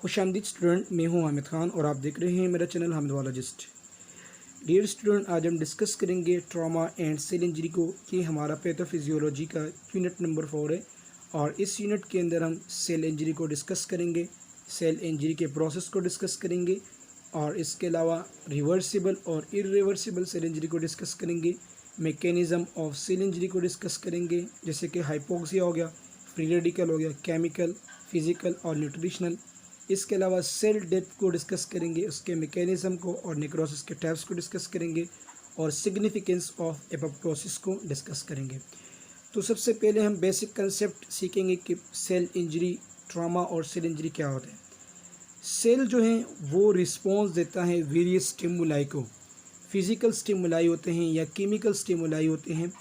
खुशामदीद student, मैं हूं हामिद खान और आप देख रहे हैं मेरा चैनल हामिदवालॉजिस्ट। डियर स्टूडेंट, आज हम डिस्कस करेंगे ट्रॉमा एंड सेल इंजरी को। ये हमारा पैथोफिजियोलॉजी का यूनिट नंबर 4 है और इस यूनिट के अंदर हम सेल इंजरी को डिस्कस करेंगे, सेल इंजरी के प्रोसेस को डिस्कस करेंगे और इसके अलावा रिवर्सिबल और इरिवर्सिबल सेल इंजरी को डिस्कस करेंगे। मैकेनिज़्म ऑफ सेल इंजरी को डिस्कस करेंगे, जैसे कि हाइपोक्सिया हो गया, फ्री रेडिकल हो गया, केमिकल, फिजिकल और न्यूट्रिशनल। इसके अलावा सेल डेथ को डिस्कस करेंगे, उसके मैकेनिज़्म को और नेक्रोसिस के टाइप्स को डिस्कस करेंगे और सिग्निफिकेंस ऑफ एपोप्टोसिस को डिस्कस करेंगे। तो सबसे पहले हम बेसिक कंसेप्ट सीखेंगे कि सेल इंजरी, ट्रॉमा और सेल इंजरी क्या होता है। सेल जो है वो रिस्पॉन्स देता है वेरियस स्टिमुलाई को, फिज़िकल स्टिमुलाई होते हैं या केमिकल स्टिमुलाई होते हैं।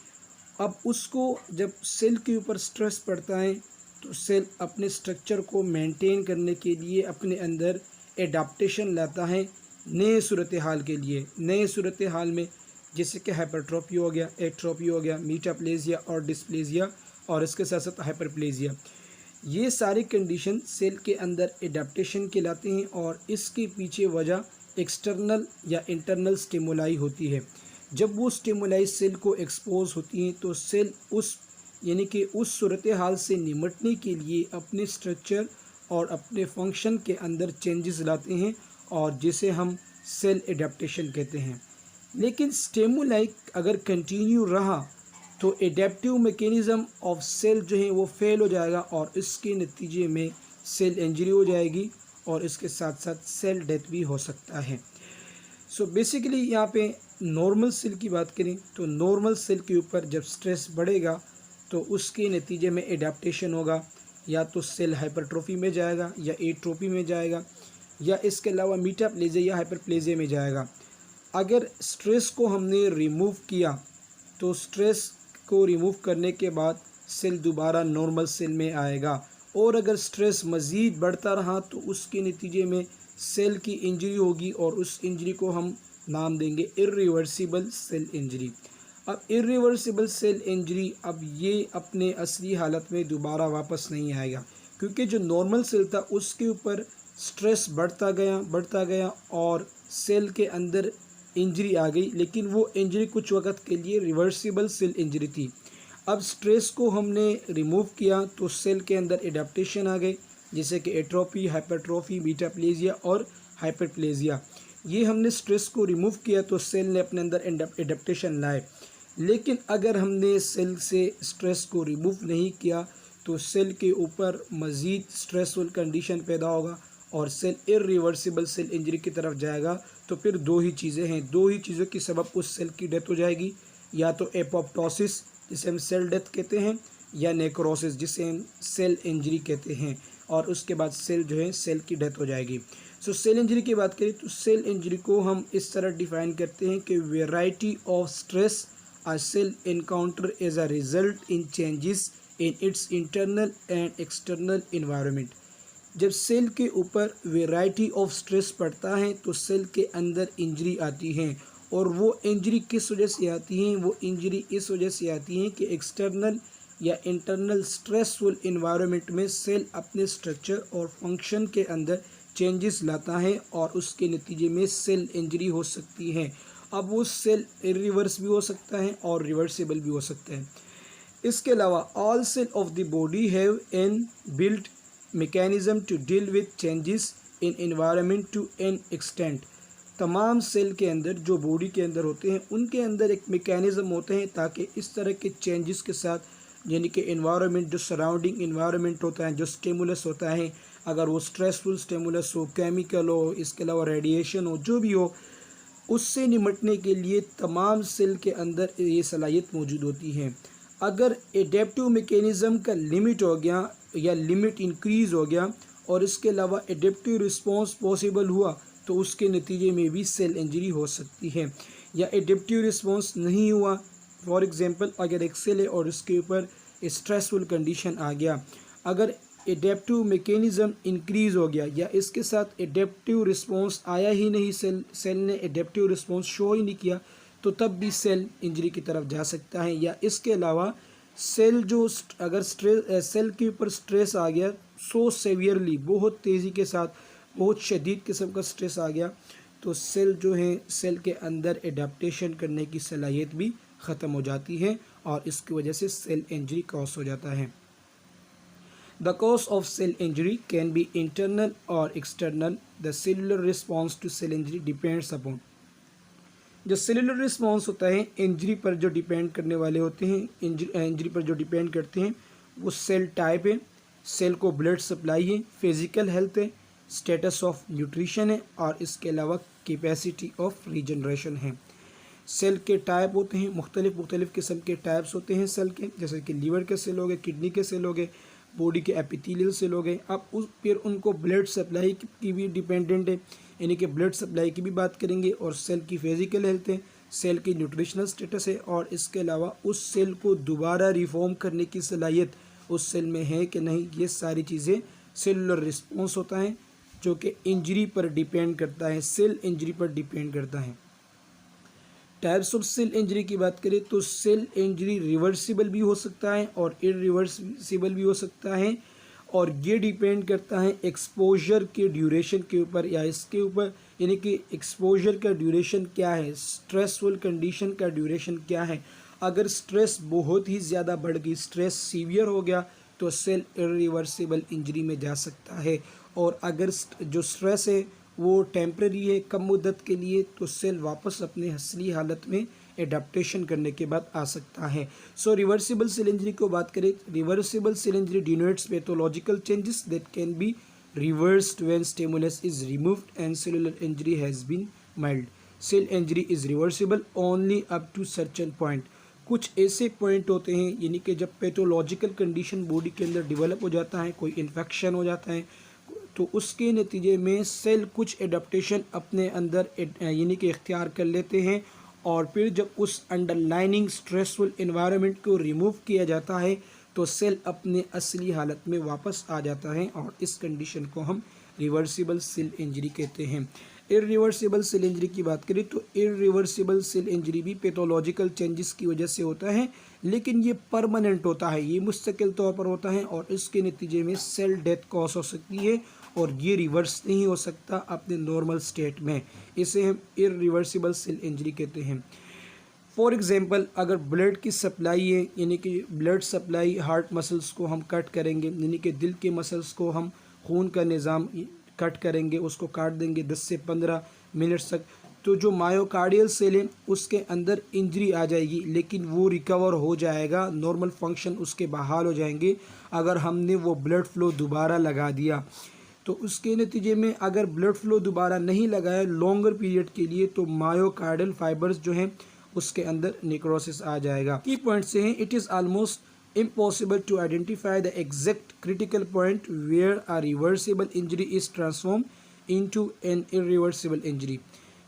अब उसको जब सेल के ऊपर स्ट्रेस पड़ता है तो सेल अपने स्ट्रक्चर को मेंटेन करने के लिए अपने अंदर एडाप्टेशन लाता है नए सूरत हाल के लिए। नए सूरत हाल में जैसे कि हाइपरट्रोफी हो गया, एट्रोफी हो गया, मीटाप्लेजिया और डिस्प्लेजिया और इसके साथ साथ हाइपरप्लेजिया, ये सारी कंडीशन सेल के अंदर एडाप्टेशन के लाते हैं और इसके पीछे वजह एक्सटर्नल या इंटरनल स्टिमुलाई होती है। जब वो स्टिमुलाई सेल को एक्सपोज होती हैं तो सेल उस सूरत हाल से निमटने के लिए अपने स्ट्रक्चर और अपने फंक्शन के अंदर चेंजेस लाते हैं और जिसे हम सेल एडेप्टेशन कहते हैं। लेकिन स्टिमुलाई अगर कंटिन्यू रहा तो एडेप्टिव मैकेनिज़्म ऑफ सेल जो है वो फेल हो जाएगा और इसके नतीजे में सेल इंजरी हो जाएगी और इसके साथ साथ सेल डेथ भी हो सकता है। सो बेसिकली यहाँ पे नॉर्मल सेल की बात करें तो नॉर्मल सेल के ऊपर जब स्ट्रेस बढ़ेगा तो उसके नतीजे में एडाप्टेशन होगा, या तो सेल हाइपरट्रोफी में जाएगा या एट्रोफी में जाएगा या इसके अलावा मीटाप्लेजिया या हाइपरप्लेजिया में जाएगा। अगर स्ट्रेस को हमने रिमूव किया तो स्ट्रेस को रिमूव करने के बाद सेल दोबारा नॉर्मल सेल में आएगा, और अगर स्ट्रेस मज़ीद बढ़ता रहा तो उसके नतीजे में सेल की इंजरी होगी और उस इंजरी को हम नाम देंगे इरिवर्सिबल सेल इंजरी। अब इरिवर्सिबल सेल इंजरी, अब ये अपने असली हालत में दोबारा वापस नहीं आएगा, क्योंकि जो नॉर्मल सेल था उसके ऊपर स्ट्रेस बढ़ता गया और सेल के अंदर इंजरी आ गई, लेकिन वो इंजरी कुछ वक्त के लिए रिवर्सिबल सेल इंजरी थी। अब स्ट्रेस को हमने रिमूव किया तो सेल के अंदर एडाप्टेशन आ गए, जैसे कि एट्रोफी, हाइपरट्रोफी, मीटाप्लेजिया और हाइपरप्लेजिया। ये हमने स्ट्रेस को रिमूव किया तो सेल ने अपने अंदर एडाप्टेशन लाए। लेकिन अगर हमने सेल से स्ट्रेस को रिमूव नहीं किया तो सेल के ऊपर मज़ीद स्ट्रेसफुल कंडीशन पैदा होगा और सेल इरिवर्सिबल सेल इंजरी की तरफ जाएगा। तो फिर दो ही चीज़ों की सबब उस सेल की डेथ हो जाएगी, या तो एपोप्टोसिस जिसे हम सेल डेथ कहते हैं, या नेक्रोसिस जिसे हम सेल इंजरी कहते हैं, और उसके बाद सेल जो है सेल की डेथ हो जाएगी। सो सेल इंजरी की बात करें तो सेल इंजरी को हम इस तरह डिफाइन करते हैं कि variety of stress a cell encounter as a result in changes in its internal and external environment। जब सेल के ऊपर वेराइटी ऑफ स्ट्रेस पड़ता है तो सेल के अंदर इंजरी आती है, और वो इंजरी किस वजह से आती हैं? वो इंजरी इस वजह से आती हैं कि एक्सटर्नल या इंटरनल स्ट्रेसफुल इन्वायरमेंट में सेल अपने स्ट्रक्चर और फंक्शन के अंदर चेंजेस लाता है और उसके नतीजे में सेल इंजरी हो सकती है। अब वो सेल इरिवर्स भी हो सकता है और रिवर्सिबल भी हो सकता है। इसके अलावा all cell of the body have an built mechanism to deal with changes in environment to an extent. तमाम सेल के अंदर जो बॉडी के अंदर होते हैं उनके अंदर एक मैकेनिज्म होते हैं ताकि इस तरह के चेंजेस के साथ, यानी कि एनवायरनमेंट, जो सराउंडिंग एनवायरनमेंट होता है, जो स्टिमुलस होता है, अगर वो स्ट्रेसफुल स्टिमुलस हो, केमिकल हो, इसके अलावा रेडिएशन हो, जो भी हो, उससे निमटने के लिए तमाम सेल के अंदर ये सलाहियत मौजूद होती है। अगर एडेप्टिव मैकेनिज़्म का लिमिट हो गया या लिमिट इंक्रीज़ हो गया और इसके अलावा एडेप्टिव रिस्पॉन्स पॉसिबल हुआ तो उसके नतीजे में भी सेल इंजरी हो सकती है। या एडेप्टिव रिस्पॉन्स नहीं हुआ, फॉर एग्जांपल अगर एक सेल है और उसके ऊपर स्ट्रेसफुल कंडीशन आ गया, अगर एडेप्टिव मैकेनिज़्म इंक्रीज़ हो गया या इसके साथ एडेप्टिव रिस्पॉन्स आया ही नहीं, सेल ने एडेप्टिव रिस्पॉन्स शो ही नहीं किया, तो तब भी सेल इंजरी की तरफ जा सकता है। या इसके अलावा सेल जो अगर सेल के ऊपर स्ट्रेस आ गया सो सेवियरली, बहुत तेज़ी के साथ, बहुत शदीद किस्म का स्ट्रेस आ गया तो सेल जो है, सेल के अंदर एडाप्टेशन करने की सलाहियत भी ख़त्म हो जाती है और इसकी वजह से सेल इंजरी कॉज हो जाता है। The cause of cell injury can be internal और external. The cellular response to cell injury depends upon. जो सेलुलर रिस्पॉन्स होता है इंजरी पर जो डिपेंड करने वाले होते हैं, इंजरी पर जो डिपेंड करते हैं, वो सेल टाइप है, सेल को ब्लड सप्लाई है, फिजिकल हेल्थ है, स्टेटस ऑफ न्यूट्रिशन है और इसके अलावा कैपेसिटी ऑफ रीजनरेशन है। सेल के टाइप होते हैं, मुख्तलिफ किस्म के टाइप्स होते हैं सेल के, जैसे कि लीवर के सेल हो गए, किडनी के सेल हो गए, बॉडी के एपिथेलियल सेल हो गए। अब उस फिर उनको ब्लड सप्लाई की भी डिपेंडेंट है, यानी कि ब्लड सप्लाई की भी बात करेंगे और सेल की फिजिकल हेल्थ है, सेल की न्यूट्रिशनल स्टेटस है और इसके अलावा उस सेल को दोबारा रिफॉर्म करने की सलाहियत उस सेल में है कि नहीं, ये सारी चीज़ें सेलुलर रिस्पॉन्स होता है जो कि इंजरी पर डिपेंड करता है, सेल इंजरी पर डिपेंड करता है। टाइप्स ऑफ सेल इंजरी की बात करें तो सेल इंजरी रिवर्सिबल भी हो सकता है और इरिवर्सिबल भी हो सकता है और ये डिपेंड करता है एक्सपोजर के ड्यूरेशन के ऊपर या इसके ऊपर, यानी कि एक्सपोजर का ड्यूरेशन क्या है, स्ट्रेसफुल कंडीशन का ड्यूरेशन क्या है। अगर स्ट्रेस बहुत ही ज़्यादा बढ़ गई, स्ट्रेस सीवियर हो गया तो सेल इरिवर्सिबल इंजरी में जा सकता है और अगर जो स्ट्रेस है वो टेम्प्रेरी है, कम मुद्दत के लिए, तो सेल वापस अपने असली हालत में एडाप्टेशन करने के बाद आ सकता है। सो रिवर्सिबल सेल इंजरी को बात करें, reversible cell injury denotes pathological changes that can be reversed when stimulus is removed and cellular injury has been mild. Cell injury is reversible only up to certain point. कुछ ऐसे point होते हैं, यानी कि जब पैथोलॉजिकल कंडीशन बॉडी के अंदर develop हो जाता है, कोई इन्फेक्शन हो जाता है, तो उसके नतीजे में सेल कुछ एडाप्टेशन अपने अंदर यानी कि इख्तियार कर लेते हैं और फिर जब उस अंडरलाइनिंग स्ट्रेसफुल एनवायरनमेंट को रिमूव किया जाता है तो सेल अपने असली हालत में वापस आ जाता है और इस कंडीशन को हम रिवर्सिबल सेल इंजरी कहते हैं। इरिवर्सिबल सेल इंजरी की बात करें तो इरिवर्सिबल सेल इंजरी भी पैथोलॉजिकल चेंजेस की वजह से होता है, लेकिन ये परमानेंट होता है, ये मुस्तकिल तौर पर होता है और इसके नतीजे में सेल डेथ कॉज हो सकती है और ये रिवर्स नहीं हो सकता अपने नॉर्मल स्टेट में। इसे हम इरिवर्सिबल सेल इंजरी कहते हैं। फॉर एग्जांपल, अगर ब्लड की सप्लाई है, यानी कि ब्लड सप्लाई हार्ट मसल्स को हम कट करेंगे, यानी कि दिल के मसल्स को हम खून का निज़ाम कट करेंगे, उसको काट देंगे 10 से 15 मिनट तक, तो जो मायोकार्डियल सेल है उसके अंदर इंजरी आ जाएगी, लेकिन वो रिकवर हो जाएगा, नॉर्मल फंक्शन उसके बहाल हो जाएंगे अगर हमने वो ब्लड फ्लो दोबारा लगा दिया। तो उसके नतीजे में अगर ब्लड फ्लो दोबारा नहीं लगाया लॉन्गर पीरियड के लिए तो मायोकार्डियल फाइबर्स जो हैं उसके अंदर नेक्रोसिस आ जाएगा। की पॉइंट से हैं, it is almost impossible to identify the exact critical point where a reversible injury is transform into an irreversible injury.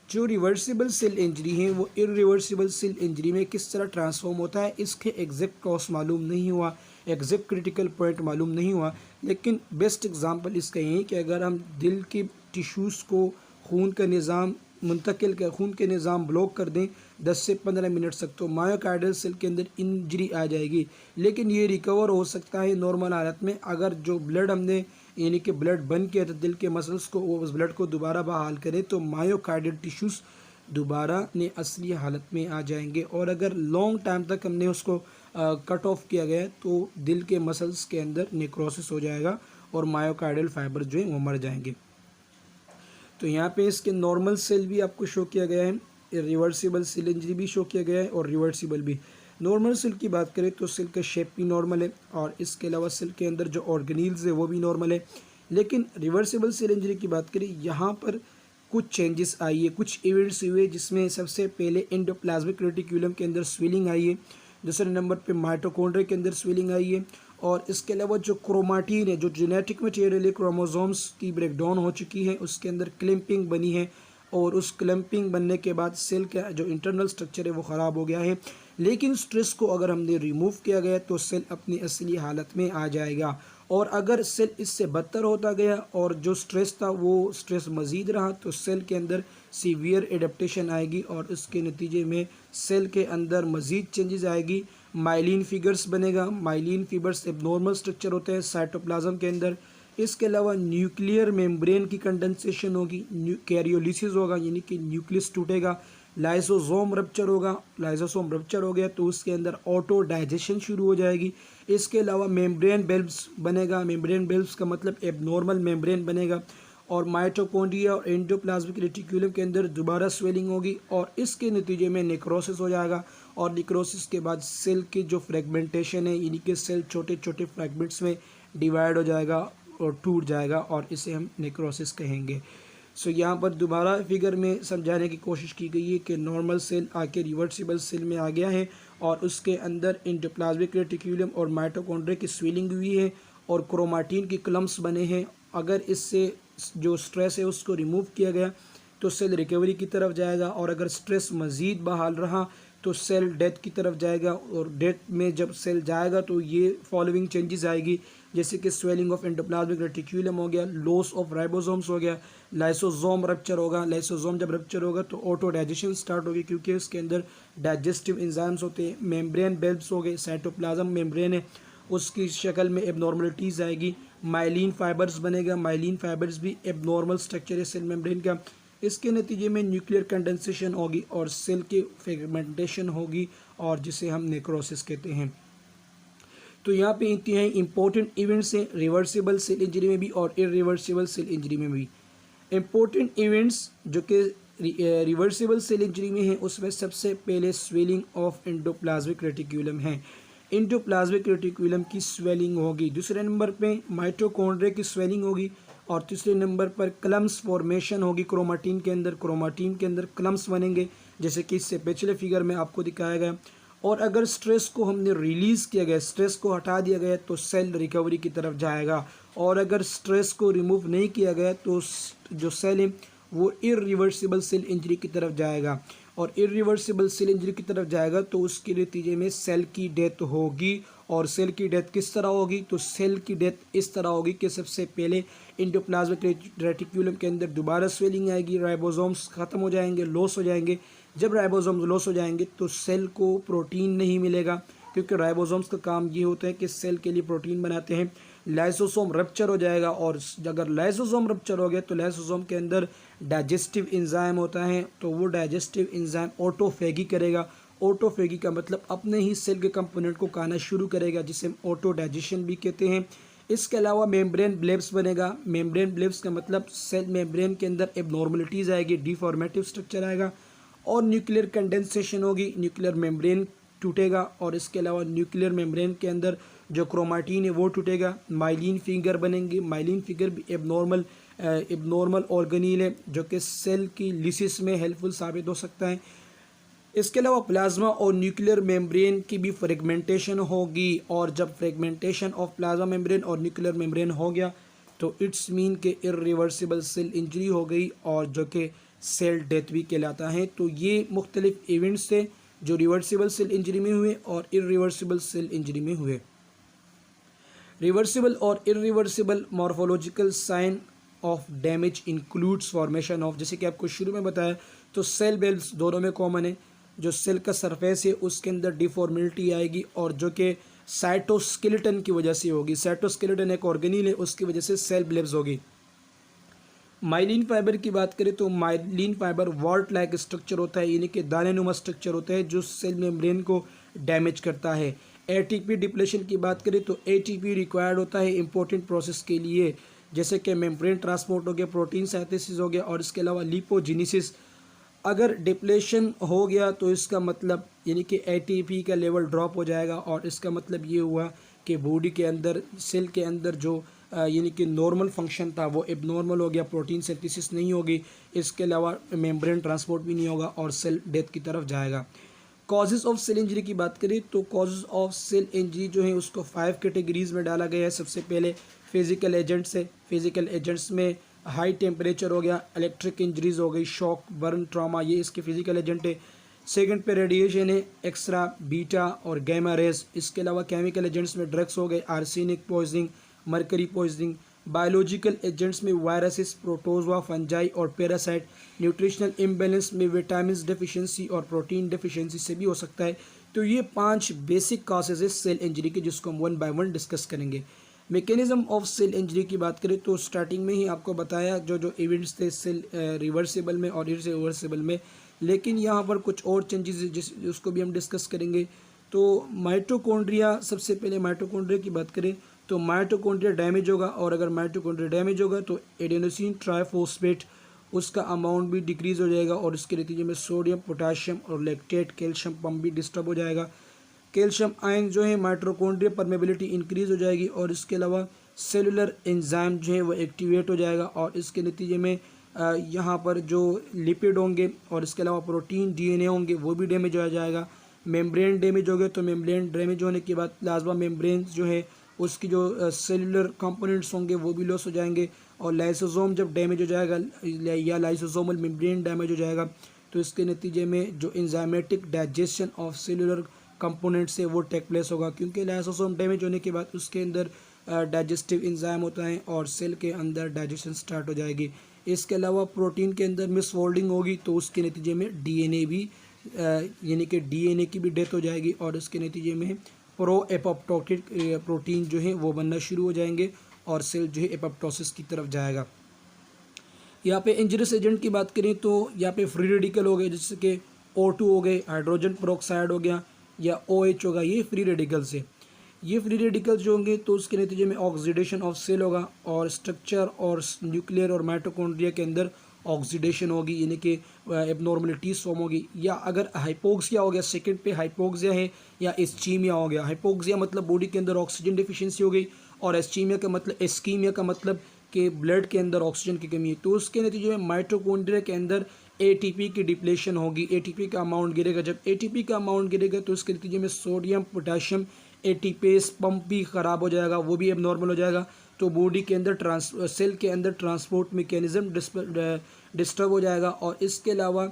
जो रिवर्सिबल सेल इंजरी है वो इरिवर्सिबल सेल इंजरी में किस तरह ट्रांसफॉर्म होता है, इसके एग्जैक्ट कॉज मालूम नहीं हुआ, एग्जैक्ट क्रिटिकल पॉइंट मालूम नहीं हुआ, लेकिन बेस्ट एग्जांपल इसका ये है कि अगर हम दिल के टिश्यूज़ को खून का निज़ाम मुंतकिल कर, खून के निज़ाम ब्लॉक कर दें 10 से 15 मिनट तक, तो मायोकार्डियल सेल के अंदर इंजरी आ जाएगी, लेकिन ये रिकवर हो सकता है नॉर्मल हालत में अगर जो ब्लड हमने, यानी कि ब्लड बंद किया था दिल के मसल्स को, वो उस ब्लड को दोबारा बहाल करें तो मायोकार्डियल टिश्यूज़ दोबारा ने असली हालत में आ जाएंगे। और अगर लॉन्ग टाइम तक हमने उसको कट ऑफ किया गया तो दिल के मसल्स के अंदर नेक्रोसिस हो जाएगा और मायोकार्डियल फाइबर जो है वो मर जाएंगे। तो यहाँ पे इसके नॉर्मल सेल भी आपको शो किया गया है, रिवर्सिबल सेल इंजरी भी शो किया गया है और रिवर्सिबल भी। नॉर्मल सेल की बात करें तो सेल का शेप भी नॉर्मल है और इसके अलावा सेल के अंदर जो ऑर्गेनील्स है वो भी नॉर्मल है, लेकिन रिवर्सिबल सेल इंजरी की बात करें यहाँ पर कुछ चेंजेस आई है, कुछ इवेंट्स हुए जिसमें सबसे पहले एंडोप्लाज्मिक रेटिक्यूलम के अंदर स्वेलिंग आई है, दूसरे नंबर पे माइटोकॉन्ड्रिया के अंदर स्वेलिंग आई है और इसके अलावा जो क्रोमाटीन है, जो जेनेटिक मटेरियल है, क्रोमोसोम्स की ब्रेकडाउन हो चुकी है, उसके अंदर क्लैंपिंग बनी है और उस क्लैंपिंग बनने के बाद सेल का जो इंटरनल स्ट्रक्चर है वो ख़राब हो गया है। लेकिन स्ट्रेस को अगर हमने रिमूव किया गया तो सेल अपनी असली हालत में आ जाएगा और अगर सेल इससे बदतर होता गया और जो स्ट्रेस था वो स्ट्रेस मज़ीद रहा तो सेल के अंदर सीवियर एडेप्टेशन आएगी और उसके नतीजे में सेल के अंदर मज़ीद चेंजेस आएगी, माइलिन फिगर्स बनेगा। माइलिन फिगर्स एबनॉर्मल स्ट्रक्चर होते हैं साइटोप्लाज्म के अंदर, इसके अलावा न्यूक्लियर मेम्ब्रेन की कंडेंसेशन होगी, कैरियोलिसिस होगा यानी कि न्यूक्लियस टूटेगा, लाइसोसोम रप्चर होगा, लाइसोसोम रप्चर हो गया तो उसके अंदर ऑटो डाइजेशन शुरू हो जाएगी। इसके अलावा मेम्ब्रेन बेल्ब्स बनेगा, मेम्ब्रेन बेल्ब्स का मतलब एबनॉर्मल मेम्ब्रेन बनेगा, और माइटोकॉन्ड्रिया और एंडोप्लाज्मिक रेटिक्यूलम के अंदर दोबारा स्वेलिंग होगी और इसके नतीजे में नेक्रोसिस हो जाएगा। और नेक्रोसिस के बाद सेल की जो फ्रेगमेंटेशन है यानी कि सेल छोटे छोटे फ्रेगमेंट्स में डिवाइड हो जाएगा और टूट जाएगा और इसे हम नेक्रोसिस कहेंगे। सो यहाँ पर दोबारा फिगर में समझाने की कोशिश की गई है कि नॉर्मल सेल आके रिवर्सिबल सेल में आ गया है और उसके अंदर एंडोप्लाज्मिक रेटिक्यूलम और माइटोकॉन्ड्रिया की स्वेलिंग हुई है और क्रोमाटिन की क्लम्प्स बने हैं। अगर इससे जो स्ट्रेस है उसको रिमूव किया गया तो सेल रिकवरी की तरफ जाएगा, और अगर स्ट्रेस मज़ीद बहाल रहा तो सेल डेथ की तरफ जाएगा। और डेथ में जब सेल जाएगा तो ये फॉलोइंग चेंजेस आएगी, जैसे कि स्वेलिंग ऑफ एंडोप्लाज्मिक रेटिक्यूलम हो गया, लॉस ऑफ राइबोसोम्स हो गया, लाइसोसोम रप्चर होगा। लाइसोसोम जब रप्चर होगा तो ऑटो डाइजेशन स्टार्ट होगी क्योंकि इसके अंदर डाइजेस्टिव एंजाइम्स होते हैं। मेम्ब्रेन बेल्ब्स हो गए, साइटोप्लाज्म मेम्ब्रेन है उसकी शक्ल में एबनॉर्मलिटीज़ आएगी। माइलिन फाइबर्स बनेगा, माइलिन फाइबर्स भी एबनॉर्मल स्ट्रक्चर है सेल मेम्ब्रेन का। इसके नतीजे में न्यूक्लियर कंडेंसेशन होगी और सेल की फ्रेगमेंटेशन होगी और जिसे हम नेक्रोसिस कहते हैं। तो यहाँ पे इंतहाई इंपॉर्टेंट इवेंट्स हैं रिवर्सिबल सेल इंजरी में भी और इरिवर्सिबल सेल इंजरी में भी। इम्पोर्टेंट इवेंट्स जो कि रिवर्सिबल सेल इंजरी में है उसमें सबसे पहले स्वेलिंग ऑफ एंडोप्लाज्मिक रेटिक्यूलम है, एंडोप्लाज्मिक रेटिक्यूलम की स्वेलिंग होगी। दूसरे नंबर पे माइटोकॉन्ड्रिया की स्वेलिंग होगी और तीसरे नंबर पर क्लम्स फॉर्मेशन होगी क्रोमाटिन के अंदर, क्रोमाटिन के अंदर क्लम्स बनेंगे जैसे कि इससे पिछले फिगर में आपको दिखाया गया। और अगर स्ट्रेस को हमने रिलीज़ किया गया, स्ट्रेस को हटा दिया गया तो सेल रिकवरी की तरफ जाएगा, और अगर स्ट्रेस को रिमूव नहीं किया गया तो जो सेल है वो इरिवर्सिबल सेल इंजरी की तरफ जाएगा, और इरिवर्सिबल सेल इंजरी की तरफ जाएगा तो उसके नतीजे में सेल की डेथ होगी। और सेल की डेथ किस तरह होगी, तो सेल की डेथ इस तरह होगी कि सबसे पहले एंडोप्लाज्मिक रेटिक्यूलम के अंदर दोबारा स्वेलिंग आएगी, राइबोसोम्स ख़त्म हो जाएंगे, लॉस हो जाएंगे। जब राइबोसोम्स लॉस हो जाएंगे तो सेल को प्रोटीन नहीं मिलेगा क्योंकि राइबोसोम्स का काम ये होता है कि सेल के लिए प्रोटीन बनाते हैं। लाइसोसोम रप्चर हो जाएगा और अगर लाइसोसोम रप्चर हो गया तो लाइसोसोम के अंदर डाइजेस्टिव एंजाइम होता है तो वो डाइजेस्टिव एंजाइम ऑटोफेगी करेगा। ऑटोफेगी का मतलब अपने ही सेल के कंपोनेंट को खाना शुरू करेगा जिसे हम ऑटो डाइजेशन भी कहते हैं। इसके अलावा मेम्ब्रेन ब्लेब्स बनेगा, मेम्ब्रेन ब्लेब्स का मतलब सेल मेम्ब्रेन के अंदर एबनॉर्मलिटीज़ आएगी, डिफॉर्मेटिव स्ट्रक्चर आएगा और न्यूक्लियर कंडेंसेशन होगी, न्यूक्लियर मेम्ब्रेन टूटेगा और इसके अलावा न्यूक्लियर मेम्ब्रेन के अंदर जो क्रोमाटिन है वो टूटेगा, माइलिन फिंगर बनेंगे। माइलिन फिंगर भी एबनॉर्मल ऑर्गेनील है जो कि सेल की लिसिस में हेल्पफुल साबित हो सकता है। इसके अलावा प्लाज्मा और न्यूक्लियर मेम्ब्रेन की भी फ्रेगमेंटेशन होगी और जब फ्रेगमेंटेशन ऑफ प्लाज्मा मेम्ब्रेन और न्यूक्लियर मेम्ब्रेन हो गया तो इट्स मीन के इरिवर्सिबल सेल इंजरी हो गई और जो कि सेल डेथ भी कहलाता है। तो ये मुख्तलिफ इवेंट्स थे जो रिवर्सिबल सेल इंजरी में हुए और इरिवर्सिबल सेल इंजरी में हुए। रिवर्सिबल और irreversible morphological sign of damage includes formation of, जैसे कि आपको शुरू में बताया तो सेल बेल्स दोनों में कॉमन है। जो सेल का सरफेस है उसके अंदर डिफॉर्मिलिटी आएगी और जो कि साइटोस्केलेटन की वजह से होगी। साइटोस्केलेटन एक ऑर्गेनील है, उसकी वजह से सेल ब्लेब्स होगी। माइलिन फाइबर की बात करें तो myelin fibre vault like structure होता है यानी कि दानेनुमा स्ट्रक्चर होता है जो सेल मेम्ब्रेन को डैमेज करता है। एटीपी डिप्लेशन की बात करें तो एटीपी रिक्वायर्ड होता है इंपॉर्टेंट प्रोसेस के लिए, जैसे कि मेम्ब्रेन ट्रांसपोर्ट हो गया, प्रोटीन सिंथेसिस हो गया और इसके अलावा लिपोजेनेसिस। अगर डिप्लेशन हो गया तो इसका मतलब यानी कि एटीपी का लेवल ड्रॉप हो जाएगा और इसका मतलब ये हुआ कि बॉडी के अंदर सेल के अंदर जो यानी कि नॉर्मल फंक्शन था वो एबनॉर्मल हो गया, प्रोटीन सिंथेसिस नहीं होगी, इसके अलावा मेम्ब्रेन ट्रांसपोर्ट भी नहीं होगा और सेल डेथ की तरफ जाएगा। कॉजेज़ ऑफ सेल इंजरी की बात करें तो कॉजेज़ ऑफ सेल इंजरी जो है उसको 5 कैटेगरीज में डाला गया है। सबसे पहले फिजिकल एजेंट्स है, फिजिकल एजेंट्स में हाई टेम्परेचर हो गया, इलेक्ट्रिक इंजरीज हो गई, शॉक, बर्न, ट्रॉमा, ये इसके फिजिकल एजेंट है। सेकंड पे रेडिएशन है, एक्सरा, बीटा और गैमा रेज। इसके अलावा केमिकल एजेंट्स में ड्रग्स हो गए, arsenic poisoning, mercury poisoning. Biological agents में वायरसेस, प्रोटोजोआ, फंजाई और पैरासाइट। न्यूट्रिशनल इम्बैलेंस में विटामिन डेफिशिएंसी और प्रोटीन डेफिशिएंसी से भी हो सकता है। तो ये 5 बेसिक कॉजेज है सेल इंजरी के जिसको हम 1 बाय 1 डिस्कस करेंगे। मैकेनिज्म ऑफ सेल इंजरी की बात करें तो स्टार्टिंग में ही आपको बताया जो जो इवेंट्स थे सेल रिवर्सिबल में और इरिवर्सिबल में, लेकिन यहाँ पर कुछ और चेंजेस जिस उसको भी हम डिस्कस करेंगे। तो माइटोकॉन्ड्रिया, सबसे पहले माइटोकॉन्ड्रिया की बात करें तो माइटोकॉन्ड्रिया डैमेज होगा, और अगर माइटोकॉन्ड्रिया डैमेज होगा तो एडेनोसिन ट्राइफॉस्फेट उसका अमाउंट भी डिक्रीज़ हो जाएगा, और इसके नतीजे में सोडियम, पोटाशियम और लैक्टेट कैल्शियम पंप भी डिस्टर्ब हो जाएगा। कैल्शियम आयन जो है माइटोकॉन्ड्रिया परमेबिलिटी इंक्रीज़ हो जाएगी, और इसके अलावा सेलुलर एंजाइम जो है वो एक्टिवेट हो जाएगा, और इसके नतीजे में यहाँ पर जो लिपिड होंगे और इसके अलावा प्रोटीन डीएनए होंगे वो भी डैमेज हो जाएगा। मेम्ब्रेन डैमेज हो गए तो मेम्ब्रेन डैमेज होने के बाद प्लाज्मा मेम्ब्रेन जो है उसकी जो सेलुलर कंपोनेंट्स होंगे वो भी लॉस हो जाएंगे, और लाइसोसोम जब डैमेज हो जाएगा या लाइसोसोमल मेम्ब्रेन डैमेज हो जाएगा तो इसके नतीजे में जो enzymatic digestion of cellular component से वो टेक प्लेस होगा, क्योंकि लाइसोसोम डैमेज होने के बाद उसके अंदर डाइजेस्टिव एंजाइम होता है और सेल के अंदर डाइजेशन स्टार्ट हो जाएगी। इसके अलावा प्रोटीन के अंदर मिसफोल्डिंग होगी तो उसके नतीजे में डीएनए भी यानी कि डीएनए की भी डेथ हो जाएगी, और इसके नतीजे में प्रो एपोप्टोटिक प्रोटीन जो है वो बनना शुरू हो जाएंगे और सेल जो है एपोप्टोसिस की तरफ जाएगा। यहाँ पे इंजरियस एजेंट की बात करें तो यहाँ पे फ्री रेडिकल हो गए, जैसे कि O2 हो गए, हाइड्रोजन पेरोक्साइड हो गया या OH होगा, ये फ्री रेडिकल्स है। ये फ्री रेडिकल्स जो होंगे तो उसके नतीजे में ऑक्सीडेशन ऑफ सेल होगा, और स्ट्रक्चर और न्यूक्लियर और माइटोकॉन्ड्रिया के अंदर ऑक्सीडेशन होगी, यानी कि एबनॉर्मलिटीज फॉर्म होगी। या अगर हाइपोक्सिया हो गया, सेकंड पे हाइपोक्सिया है, या इस्कीमिया हो गया। हाइपोक्सिया मतलब बॉडी के अंदर ऑक्सीजन डिफिशिएंसी हो गई, और एस्कीमिया का मतलब कि ब्लड के अंदर ऑक्सीजन की कमी है, तो उसके नतीजे में माइटोकॉन्ड्रिया के अंदर एटीपी की डिप्लेशन होगी, एटीपी का अमाउंट गिरेगा। जब एटीपी का अमाउंट गिरेगा तो उसके नतीजे में सोडियम, पोटाशियम, एटीपेस पंप भी ख़राब हो जाएगा, वो भी एबनॉर्मल हो जाएगा। तो बॉडी के अंदर सेल के अंदर ट्रांसपोर्ट मैकेनिज्म डिस्टर्ब हो जाएगा, और इसके अलावा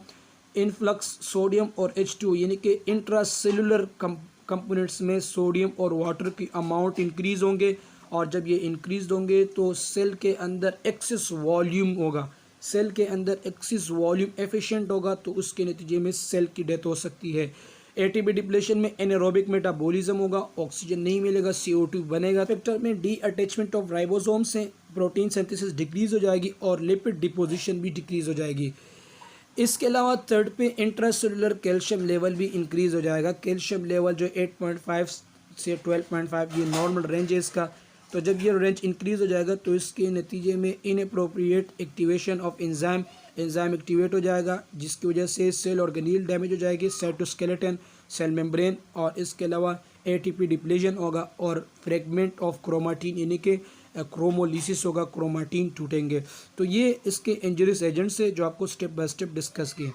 इनफ्लक्स सोडियम और H2 यानी कि इंट्रासेलुलर कंपोनेंट्स में सोडियम और वाटर की अमाउंट इंक्रीज़ होंगे, और जब ये इंक्रीज होंगे तो सेल के अंदर एक्सेस वॉल्यूम होगा, सेल के अंदर एक्सेस वॉल्यूम एफिशिएंट होगा, तो उसके नतीजे में सेल की डेथ हो सकती है। एटीपी डिप्लेशन में एनारोबिक मेटाबॉलिज्म होगा, ऑक्सीजन नहीं मिलेगा, CO2 बनेगा। फैक्टर में डी अटैचमेंट ऑफ राइबोसोम से प्रोटीन सिंथेसिस डिक्रीज हो जाएगी, और लिपिड डिपोजिशन भी डिक्रीज हो जाएगी। इसके अलावा थर्ड पे इंट्रासेलुलर कैल्शियम लेवल भी इंक्रीज हो जाएगा। कैल्शियम लेवल जो 8.5 से 12.5 ये नॉर्मल रेंज है इसका, तो जब ये रेंज इंक्रीज हो जाएगा तो इसके नतीजे में inappropriate activation of enzyme activate हो जाएगा, जिसकी वजह से सेल ऑर्गेनील डैमेज हो जाएगी, साइटोस्केलेटन, सेल मेम्ब्रेन, और इसके अलावा एटीपी डिप्लेशन होगा, और फ्रेगमेंट ऑफ क्रोमाटीन यानी कि क्रोमोलिसिस होगा, क्रोमाटीन टूटेंगे। तो ये इसके इंजरियस एजेंट्स है जो आपको स्टेप बाय स्टेप डिस्कस किए।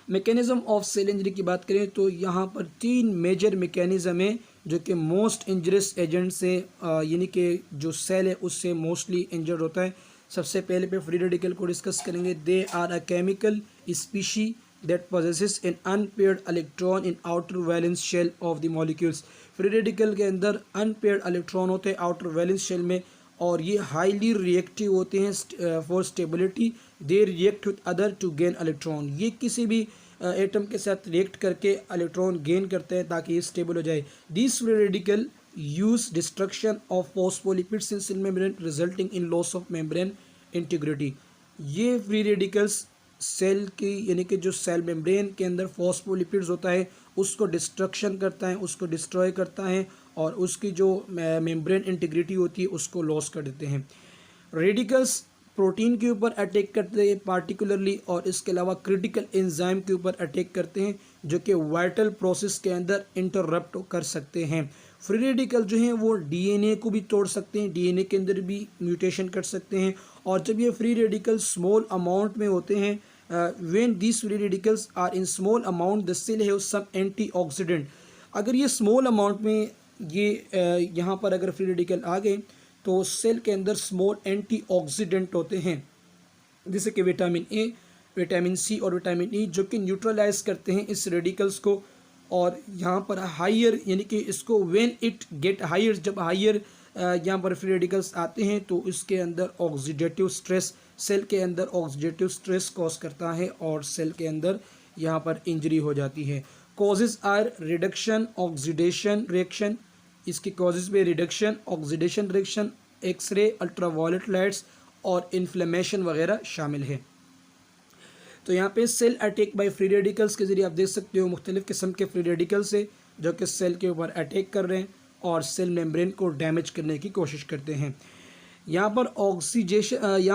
मैकेनिज्म ऑफ सेल इंजरी की बात करें तो यहाँ पर 3 मेजर मैकेनिज्म है जो कि मोस्ट इंजरियस एजेंट से यानी कि जो सेल है उससे मोस्टली इंजर्ड होता है। सबसे पहले पे फ्री रेडिकल को डिस्कस करेंगे। They are a chemical species that possesses an unpaired electron in outer valence shell of the molecules. Free radical के अंदर अनपेयर्ड इलेक्ट्रॉन होते हैं आउटर वैलेंस शेल में, और ये हाईली रिएक्टिव होते हैं for stability. They react with other to gain electron. ये किसी भी एटम के साथ रिएक्ट करके इलेक्ट्रॉन गेन करते हैं ताकि ये स्टेबल हो जाए। This free radical use destruction of phospholipids in cell membrane resulting in loss of membrane integrity. ये फ्री रेडिकल्स सेल की यानी कि जो सेल मेम्ब्रेन के अंदर फॉस्फोलिपिड्स होता है उसको डिस्ट्रक्शन करता है, उसको डिस्ट्रॉय करता है, और उसकी जो मेम्ब्रेन इंटीग्रिटी होती है उसको लॉस कर देते हैं। रेडिकल्स प्रोटीन के ऊपर अटैक करते हैं पार्टिकुलरली, और इसके अलावा क्रिटिकल एंजाइम के ऊपर अटैक करते हैं जो कि वाइटल प्रोसेस के अंदर इंटरप्ट कर सकते हैं। फ्री रेडिकल जो हैं वो डीएनए को भी तोड़ सकते हैं, डीएनए के अंदर भी म्यूटेशन कर सकते हैं, और जब ये फ्री रेडिकल स्मॉल अमाउंट में होते हैं, when these free radicals are in small amount the cell have some antioxidant. अगर ये स्मॉल अमाउंट में ये यहाँ पर अगर फ्री रेडिकल आ गए तो सेल के अंदर स्मॉल एंटीऑक्सीडेंट होते हैं, जैसे कि विटामिन ए, विटामिन सी और विटामिन ई, जो कि न्यूट्रलाइज करते हैं इस रेडिकल्स को। और यहाँ पर हायर यानी कि इसको व्हेन इट गेट हायर, जब हायर यहाँ पर फ्री रेडिकल्स आते हैं तो इसके अंदर ऑक्सीडेटिव स्ट्रेस, सेल के अंदर ऑक्सीडेटिव स्ट्रेस कॉज करता है और सेल के अंदर यहाँ पर इंजरी हो जाती है। Causes are reduction, oxidation reaction, इसके कॉजेज़ में reduction, oxidation reaction, X-ray, ultraviolet lights और इन्फ्लेमेशन वगैरह शामिल है। तो यहाँ पे cell attack by free radicals के ज़रिए आप देख सकते हो मुख्तलिफ़ किस्म के फ्री रेडिकल्स है जो कि सेल के ऊपर अटैक कर रहे हैं और सेल मेम्ब्रेन को डैमेज करने की कोशिश करते हैं। यहाँ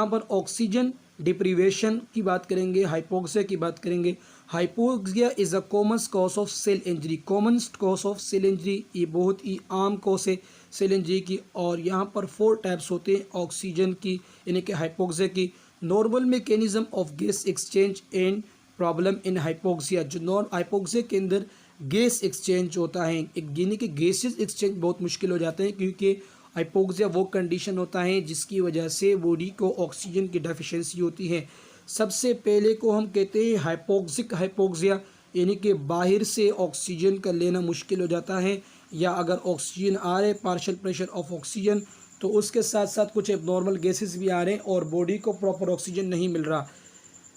पर ऑक्सीजन डिप्रीवेशन की बात करेंगे, हाइपोक्सिया की बात करेंगे। Hypoxia is a common cause of cell injury. Common cause of cell injury, ये बहुत ही आम कॉज है सेल इंजरी की। और यहाँ पर 4 टाइप्स होते हैं ऑक्सीजन की यानी कि हाइपोक्सिया की। Normal mechanism of gas exchange and problem in hypoxia. जो हाइपोक्सिया के अंदर गैस एक्सचेंज होता है, यानी कि गैसेस एक्सचेंज बहुत मुश्किल हो जाते हैं, क्योंकि हाइपोक्सिया वो कंडीशन होता है जिसकी वजह से बॉडी को ऑक्सीजन की डेफिशिएंसी होती है। सबसे पहले को हम कहते हैं हाइपोक्सिक हाइपोक्सिया, यानी कि बाहर से ऑक्सीजन का लेना मुश्किल हो जाता है, या अगर ऑक्सीजन आ रहे पार्शियल प्रेशर ऑफ ऑक्सीजन तो उसके साथ साथ कुछ एबनॉर्मल गैसेस भी आ रहे हैं और बॉडी को प्रॉपर ऑक्सीजन नहीं मिल रहा।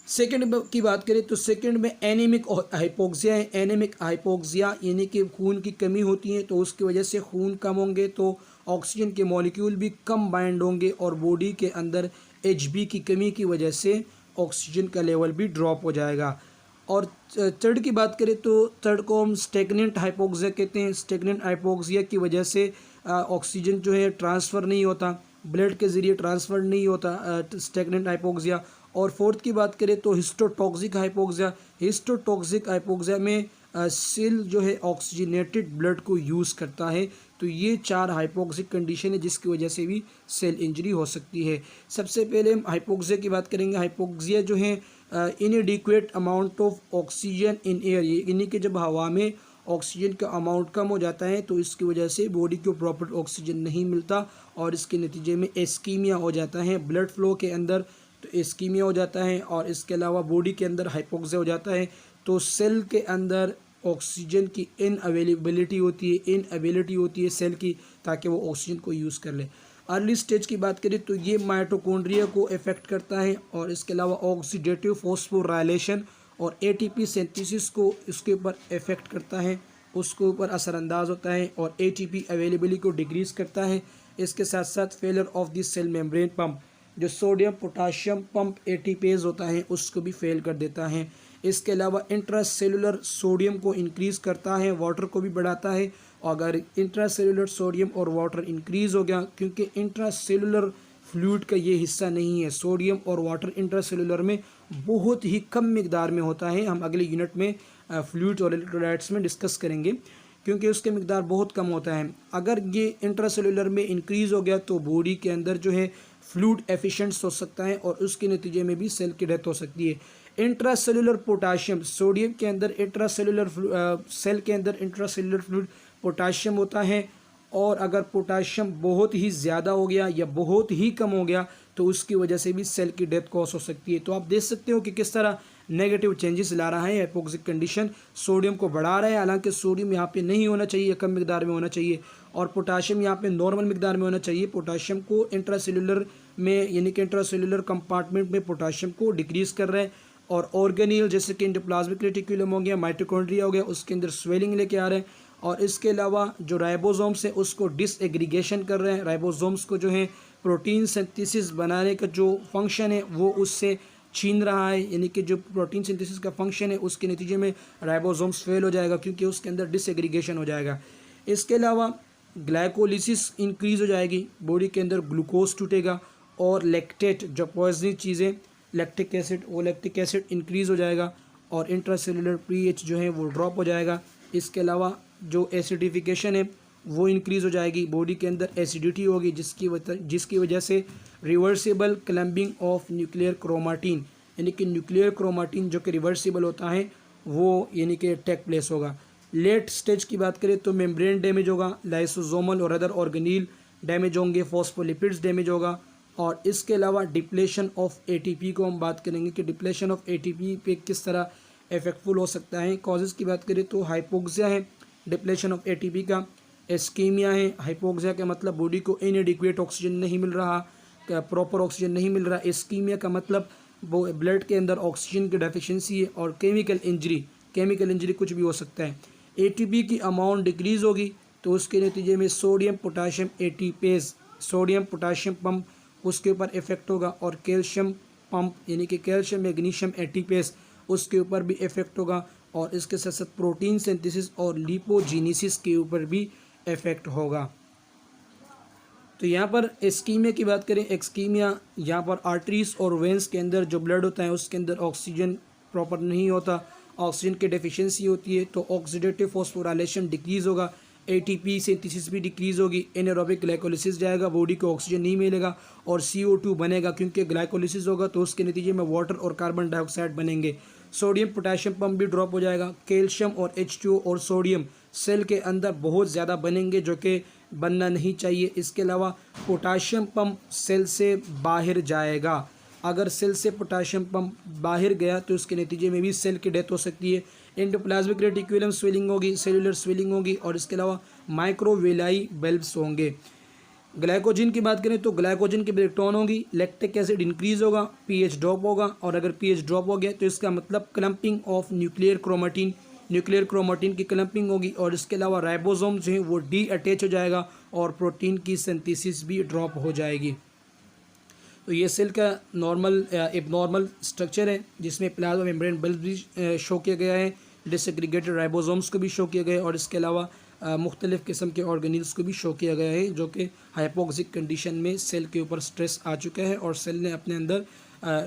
सेकंड की बात करें तो सेकंड में एनीमिक हाइपोक्सिया है। एनीमिक हाइपोक्सिया यानी कि खून की कमी होती है, तो उसकी वजह से खून कम होंगे तो ऑक्सीजन के मॉलिक्यूल भी कम बाइंड होंगे और बॉडी के अंदर Hb की कमी की वजह से ऑक्सीजन का लेवल भी ड्रॉप हो जाएगा। और थर्ड की बात करें तो थर्ड को हम स्टेगनेंट हाइपोक्सिया कहते हैं। स्टेगनेंट हाइपोक्सिया की वजह से ऑक्सीजन जो है ट्रांसफ़र नहीं होता, ब्लड के ज़रिए ट्रांसफ़र नहीं होता स्टेगनेंट हाइपोक्सिया। और फोर्थ की बात करें तो हिस्टोटॉक्सिक हाइपोक्सिया। हिस्टोटॉक्सिक हाइपोक्सिया में सेल जो है ऑक्सीजनेटेड ब्लड को यूज़ करता है। तो ये 4 हाइपोक्सिक कंडीशन है जिसकी वजह से भी सेल इंजरी हो सकती है। सबसे पहले हम हाइपोक्सिया की बात करेंगे। हाइपोक्सिया जो है इनएडिक्वेट amount of oxygen in air, यानी कि जब हवा में ऑक्सीजन का अमाउंट कम हो जाता है तो इसकी वजह से बॉडी को प्रॉपर ऑक्सीजन नहीं मिलता और इसके नतीजे में एस्कीमिया हो जाता है। ब्लड फ्लो के अंदर तो एस्कीमिया हो जाता है और इसके अलावा बॉडी के अंदर हाइपोक्सिया हो जाता है। तो सेल के अंदर ऑक्सीजन की इनअवेलेबिलिटी होती है सेल की, ताकि वो ऑक्सीजन को यूज़ कर ले। अर्ली स्टेज की बात करें तो ये माइटोकॉन्ड्रिया को इफ़ेक्ट करता है और इसके अलावा ऑक्सीडेटिव फॉस्फोराइलेशन और एटीपी सिंथेसिस को इसके ऊपर इफ़ेक्ट करता है, उसके ऊपर असरअंदाज होता है और एटीपी अवेलेबिलिटी को डिक्रीज़ करता है। इसके साथ साथ failure of the cell membrane pump, जो सोडियम पोटाशियम पंप एटीपेज होता है उसको भी फेल कर देता है। इसके अलावा इंट्रासेलुलर सोडियम को इंक्रीज़ करता है, वाटर को भी बढ़ाता है। अगर इंट्रासेलुलर सोडियम और वाटर इंक्रीज़ हो गया, क्योंकि इंट्रासेलुलर फ्लूइड का ये हिस्सा नहीं है, सोडियम और वाटर इंट्रासेलुलर में बहुत ही कम मिकदार में होता है। हम अगले यूनिट में फ्लूइड और इलेक्ट्रोलाइट्स में डिस्कस करेंगे, क्योंकि उसके मिकदार बहुत कम होता है। अगर ये इंट्रासेलुलर में इंक्रीज़ हो गया तो बॉडी के अंदर जो है फ्लूइड एफिशिएंट्स हो सकता है और उसके नतीजे में भी सेल की डेथ हो सकती है। इंट्रासेलुलर पोटाशियम, सोडियम के अंदर सेल के अंदर इंट्रासेलुलर फ्लूइड पोटाशियम होता है, और अगर पोटाशियम बहुत ही ज़्यादा हो गया या बहुत ही कम हो गया तो उसकी वजह से भी सेल की डेथ कॉज हो सकती है। तो आप देख सकते हो कि किस तरह नेगेटिव चेंजेस ला रहा है हाइपोक्सिक कंडीशन। सोडियम को बढ़ा रहा है, हालांकि सोडियम यहाँ पे नहीं होना चाहिए, कम मिकदार में होना चाहिए, और पोटाशियम यहाँ पे नॉर्मल मिकदार में होना चाहिए। पोटाशियम को इंट्रासेलुलर में यानी कि इंट्रासेलुलर कंपार्टमेंट में पोटाशियम को डिक्रीज़ कर रहा है, और ऑर्गेनील जैसे कि एंडोप्लाज्मिक रेटिकुलम हो गया, माइटोकॉन्ड्रिया हो गया, उसके अंदर स्वेलिंग लेके आ रहे हैं। और इसके अलावा जो राइबोसोम्स है उसको डिसएग्रीगेशन कर रहे हैं। राइबोसोम्स को जो है प्रोटीन सिंथेसिस बनाने का जो फंक्शन है वो उससे छीन रहा है, यानी कि जो प्रोटीन सिंथेसिस का फंक्शन है उसके नतीजे में राइबोसोम्स फेल हो जाएगा, क्योंकि उसके अंदर डिसएग्रीगेशन हो जाएगा। इसके अलावा ग्लाइकोलिसिस इंक्रीज़ हो जाएगी, बॉडी के अंदर ग्लूकोज टूटेगा, और लैक्टेट जो पॉइजनिक चीज़ें लैक्टिक एसिड, वो लैक्टिक एसिड इंक्रीज़ हो जाएगा और इंट्रासेलुलर पीएच जो है वो ड्रॉप हो जाएगा। इसके अलावा जो एसिडिफिकेशन है वो इंक्रीज़ हो जाएगी, बॉडी के अंदर एसिडिटी होगी जिसकी वजह से रिवर्सिबल क्लैम्बिंग ऑफ न्यूक्लियर क्रोमाटिन, यानी कि न्यूक्लियर क्रोमाटिन जो कि रिवर्सिबल होता है वो यानी कि टेक प्लेस होगा। लेट स्टेज की बात करें तो मेम्ब्रेन डैमेज होगा, लाइसोसोमल और अदर ऑर्गेनील डैमेज होंगे, फॉस्फोलिपिड्स डैमेज होगा, और इसके अलावा डिप्लेशन ऑफ एटीपी को हम बात करेंगे कि डिप्लेशन ऑफ एटीपी पे किस तरह इफेक्टफुल हो सकता है। कॉजेज़ की बात करें तो हाइपोक्सिया है डिप्लेशन ऑफ एटीपी का, एस्कीमिया है, हाइपोक्सिया का मतलब बॉडी को इनएडिक्वेट ऑक्सीजन नहीं मिल रहा, प्रॉपर ऑक्सीजन नहीं मिल रहा, एस्कीमिया का मतलब वो ब्लड के अंदर ऑक्सीजन की डेफिशिएंसी है, और केमिकल इंजरी कुछ भी हो सकता है। एटीपी की अमाउंट डिक्रीज़ होगी तो उसके नतीजे में sodium potassium ATPase, sodium potassium pump उसके ऊपर इफ़ेक्ट होगा, और कैल्शियम पंप यानी कि कैल्शियम मैग्नीशियम एटीपेज उसके ऊपर भी इफ़ेक्ट होगा, और इसके साथ साथ प्रोटीन सिंथेसिस और लिपोजीनेसिस के ऊपर भी इफ़ेक्ट होगा। तो यहाँ पर इस्कीमिया की बात करें, एक्सकीमिया यहाँ पर आर्टरीज और वेंस के अंदर जो ब्लड होता है उसके अंदर ऑक्सीजन प्रॉपर नहीं होता, ऑक्सीजन की डेफिशिएंसी होती है, तो ऑक्सीडेटिव फॉस्फोराइलेशन डिक्रीज़ होगा, एटीपी सिंथेसिस भी डिक्रीज़ होगी, एनारोबिक ग्लाइकोलिसिस जाएगा, बॉडी को ऑक्सीजन नहीं मिलेगा और CO2 बनेगा, क्योंकि ग्लाइकोलिसिस होगा तो उसके नतीजे में वाटर और कार्बन डाइऑक्साइड बनेंगे। सोडियम पोटाशियम पंप भी ड्रॉप हो जाएगा, कैल्शियम और H2O और सोडियम सेल के अंदर बहुत ज़्यादा बनेंगे जो कि बनना नहीं चाहिए। इसके अलावा पोटाशियम पंप सेल से बाहर जाएगा, अगर सेल से पोटाशियम पंप बाहर गया तो उसके नतीजे में भी सेल की डेथ हो सकती है। एंडोप्लाज्मिक रेटिकुलम स्वेलिंग होगी, सेलुलर स्वेलिंग होगी, और इसके अलावा माइक्रोवेलाई बल्ब्स होंगे। ग्लाइकोजन की बात करें तो ग्लाइकोजन की ब्रेकडाउन होगी, लैक्टिक एसिड इंक्रीज होगा, पीएच ड्रॉप होगा, और अगर पीएच ड्रॉप हो गया तो इसका मतलब clumping of nuclear chromatin, nuclear chromatin की क्लम्पिंग होगी, और इसके अलावा राइबोसोम जो है वो डी अटैच हो जाएगा और प्रोटीन की सिंथेसिस भी ड्रॉप हो जाएगी। तो ये सेल का नॉर्मल एबनॉर्मल स्ट्रक्चर है, जिसमें प्लाज्मा मेम्ब्रेन बल्ब भी शो किया गया है, डिसएग्रीगेटेड राइबोसोम्स को भी शो किया गया है, और इसके अलावा मुख्तलिफ़ किस्म के ऑर्गेनील्स को भी शो किया गया है, जो कि हाइपोक्सिक कंडीशन में सेल के ऊपर स्ट्रेस आ चुका है और सेल ने अपने अंदर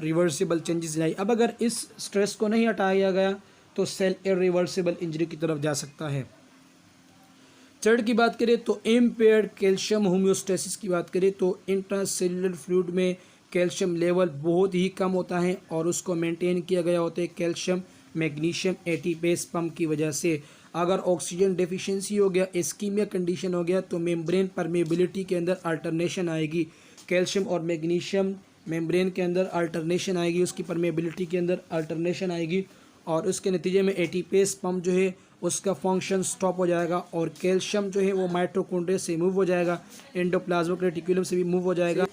रिवर्सिबल चेंजेस लाई। अब अगर इस स्ट्रेस को नहीं हटाया गया तो सेल इरिवर्सिबल इंजरी की तरफ जा सकता है। थर्ड की बात करें तो इम्पेयर्ड कैल्शियम होम्योस्टेसिस की बात करें तो इंट्रासेल्युलर फ्लूइड में कैल्शियम लेवल बहुत ही कम होता है, और उसको मेंटेन किया गया होता है कैल्शियम मैग्नीशियम एटीपेज पंप की वजह से। अगर ऑक्सीजन डेफिशिएंसी हो गया, इस्कीमिया कंडीशन हो गया, तो मेम्ब्रेन परमेबिलिटी के अंदर अल्टरनेशन आएगी, कैल्शियम और मैग्नीशियम मेम्ब्रेन के अंदर अल्टरनेशन आएगी, उसकी परमेबिलिटी के अंदर अल्टरनेशन आएगी, और उसके नतीजे में एटीपेज पंप जो है उसका फंक्शन स्टॉप हो जाएगा, और कैल्शियम जो है वो माइटोकॉन्ड्रिया से मूव हो जाएगा, एंडोप्लाज्मिक रेटिकुलम से भी मूव हो जाएगा।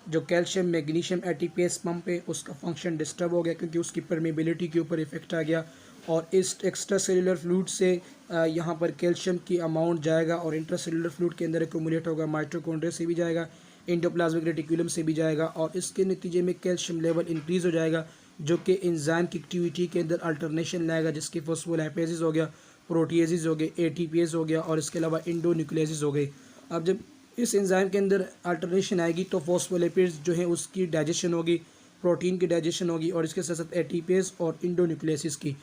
जो कैल्शियम मैग्नीशियम एटीपेज पंप है उसका फंक्शन डिस्टर्ब हो गया, क्योंकि उसकी परमेबिलिटी के ऊपर इफेक्ट आ गया, और इस एक्स्ट्रा सेलुलर फ्लूइड से यहाँ पर कैल्शियम की अमाउंट जाएगा और इंट्रासेलुलर फ्लूइड के अंदर एक्यूमुलेट होगा, माइटोकॉन्ड्रिया से भी जाएगा, एंडोप्लाज्मिक रेटिकुलम से भी जाएगा, और इसके नतीजे में कैल्शियम लेवल इंक्रीज़ हो जाएगा, जो कि एंजाइम की एक्टिविटी के अंदर अल्टरनेशन लाएगा, जिसकी फॉस्फोलाइपेसिस हो गया, प्रोटीएसिस हो गए, एटीपीएस हो गया, और इसके अलावा इंडोन्यूक्लियासिस हो गई। अब जब इस एंजाइम के अंदर अल्टरनेशन आएगी तो फॉस्फोलिपिड्स जो है उसकी डाइजेशन होगी, प्रोटीन की डाइजेशन होगी, और इसके साथ साथ एटीपीएस और इंडोन्यूक्लियासिस की।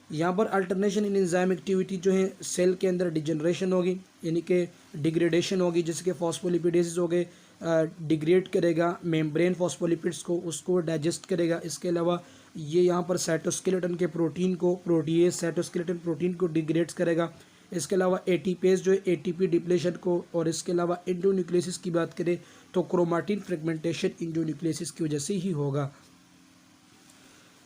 यहाँ पर अल्टरनेशन इन एंजाइम एक्टिविटी जो है सेल के अंदर डिजनरेशन होगी, यानी कि डिग्रेडेशन होगी, जिससे कि फॉस्फोलिपिडेसिस हो गए, डिग्रेड करेगा मेम्ब्रेन फॉस्फोलिपिड्स को, उसको डाइजेस्ट करेगा। इसके अलावा ये यहाँ पर साइटोस्केलेटन के प्रोटीन को, प्रोटीएज साइटोस्केलेटन प्रोटीन को डिग्रेड्स करेगा। इसके अलावा एटीपेज जो है एटीपी डिप्लेशन को, और इसके अलावा इंडोन्यूक्लियसिस की बात करें तो क्रोमाटिन फ्रेगमेंटेशन इंडोन्यूक्लियसिस की वजह से ही होगा।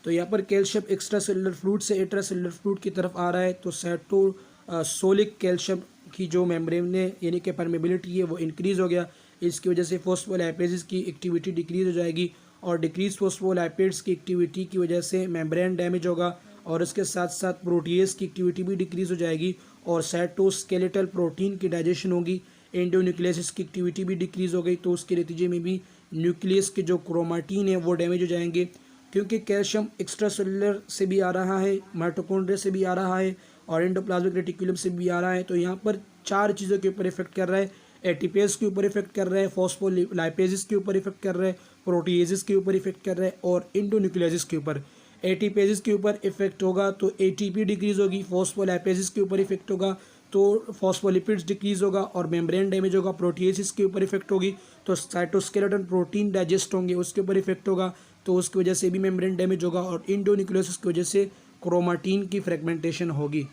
तो यहाँ पर कैल्शियम एक्स्ट्रा सेलुलर फ्लूइड से इंट्रा सेलुलर फ्लूइड की तरफ आ रहा है, तो साइटोसोलिक कैल्शियम की जो मेम्ब्रेन है यानी कि परमेबिलिटी है वो इंक्रीज़ हो गया, इसकी वजह से फॉस्फोलाइपेजेस की एक्टिविटी डिक्रीज़ हो जाएगी, और डिक्रीज फॉस्फोलाइपेड्स की एक्टिविटी की वजह से मेम्ब्रेन डैमेज होगा, और इसके साथ साथ प्रोटीएज की एक्टिविटी भी डिक्रीज़ हो जाएगी, और साइटोस्केलेटल प्रोटीन की डाइजेशन होगी, एंडोन्यूक्लियसिस की एक्टिविटी भी डिक्रीज़ हो गई, तो उसके नतीजे में भी न्यूक्लियस के जो क्रोमाटिन है वो डैमेज हो जाएंगे, क्योंकि कैल्शियम एक्स्ट्रा सेलुलर से भी आ रहा है, माइटोकॉन्ड्रिया से भी आ रहा है, और एंडोप्लाज्मिक रेटिकुलम से भी आ रहा है। तो यहाँ पर चार चीज़ों के ऊपर इफेक्ट कर रहा है, एटीपेज के ऊपर इफेक्ट कर रहा है, फॉस्फोलाइपेजेस के ऊपर इफेक्ट कर रहा है, प्रोटीएजेस के ऊपर इफेक्ट कर रहा है, और इंडोन्यूक्लियासिस के ऊपर। एटीपेजेस के ऊपर इफेक्ट होगा तो एटीपी डिक्रीज़ होगी, फॉस्फोलाइपेजेस के ऊपर इफेक्ट होगा तो फॉस्फोलिपिड्स डिक्रीज़ होगा, और मेम्ब्रेन डैमेज होगा, प्रोटीएसिस के ऊपर इफेक्ट होगी तो साइटोस्केलेटन प्रोटीन डाइजेस्ट होंगे, उसके ऊपर इफेक्ट होगा, तो उसकी वजह से भी मेम्ब्रेन डैमेज होगा, और इंडोन्यूक्लियोसिस की वजह से क्रोमाटिन की फ्रेगमेंटेशन होगी।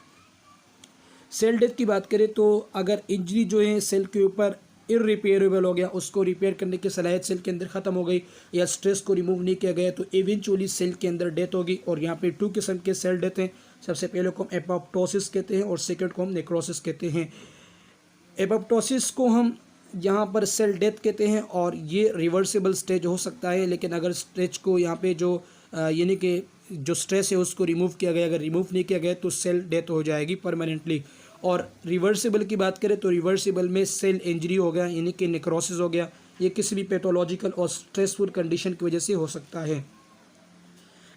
सेल डेथ की बात करें तो अगर इंजरी जो है सेल के ऊपर इरिपेयरेबल हो गया, उसको रिपेयर करने की सलाहियत सेल के अंदर ख़त्म हो गई, या स्ट्रेस को रिमूव नहीं किया गया, तो इवेंचुअली सेल के अंदर डेथ होगी। और यहाँ पे 2 किस्म के सेल डेथ हैं, सबसे पहले को हम एपोप्टोसिस कहते हैं और सेकंड को हम नेक्रोसिस कहते हैं। एपोप्टोसिस को हम यहाँ पर सेल डेथ कहते हैं, और ये रिवर्सिबल स्टेज हो सकता है, लेकिन अगर स्टेज को यहाँ पे जो यानी कि जो स्ट्रेस है उसको रिमूव किया गया, अगर रिमूव नहीं किया गया तो सेल डेथ हो जाएगी परमानेंटली। और रिवर्सिबल की बात करें तो रिवर्सिबल में सेल इंजरी हो गया यानी कि नेक्रोसिस हो गया, ये किसी भी पैथोलॉजिकल और स्ट्रेसफुल कंडीशन की वजह से हो सकता है।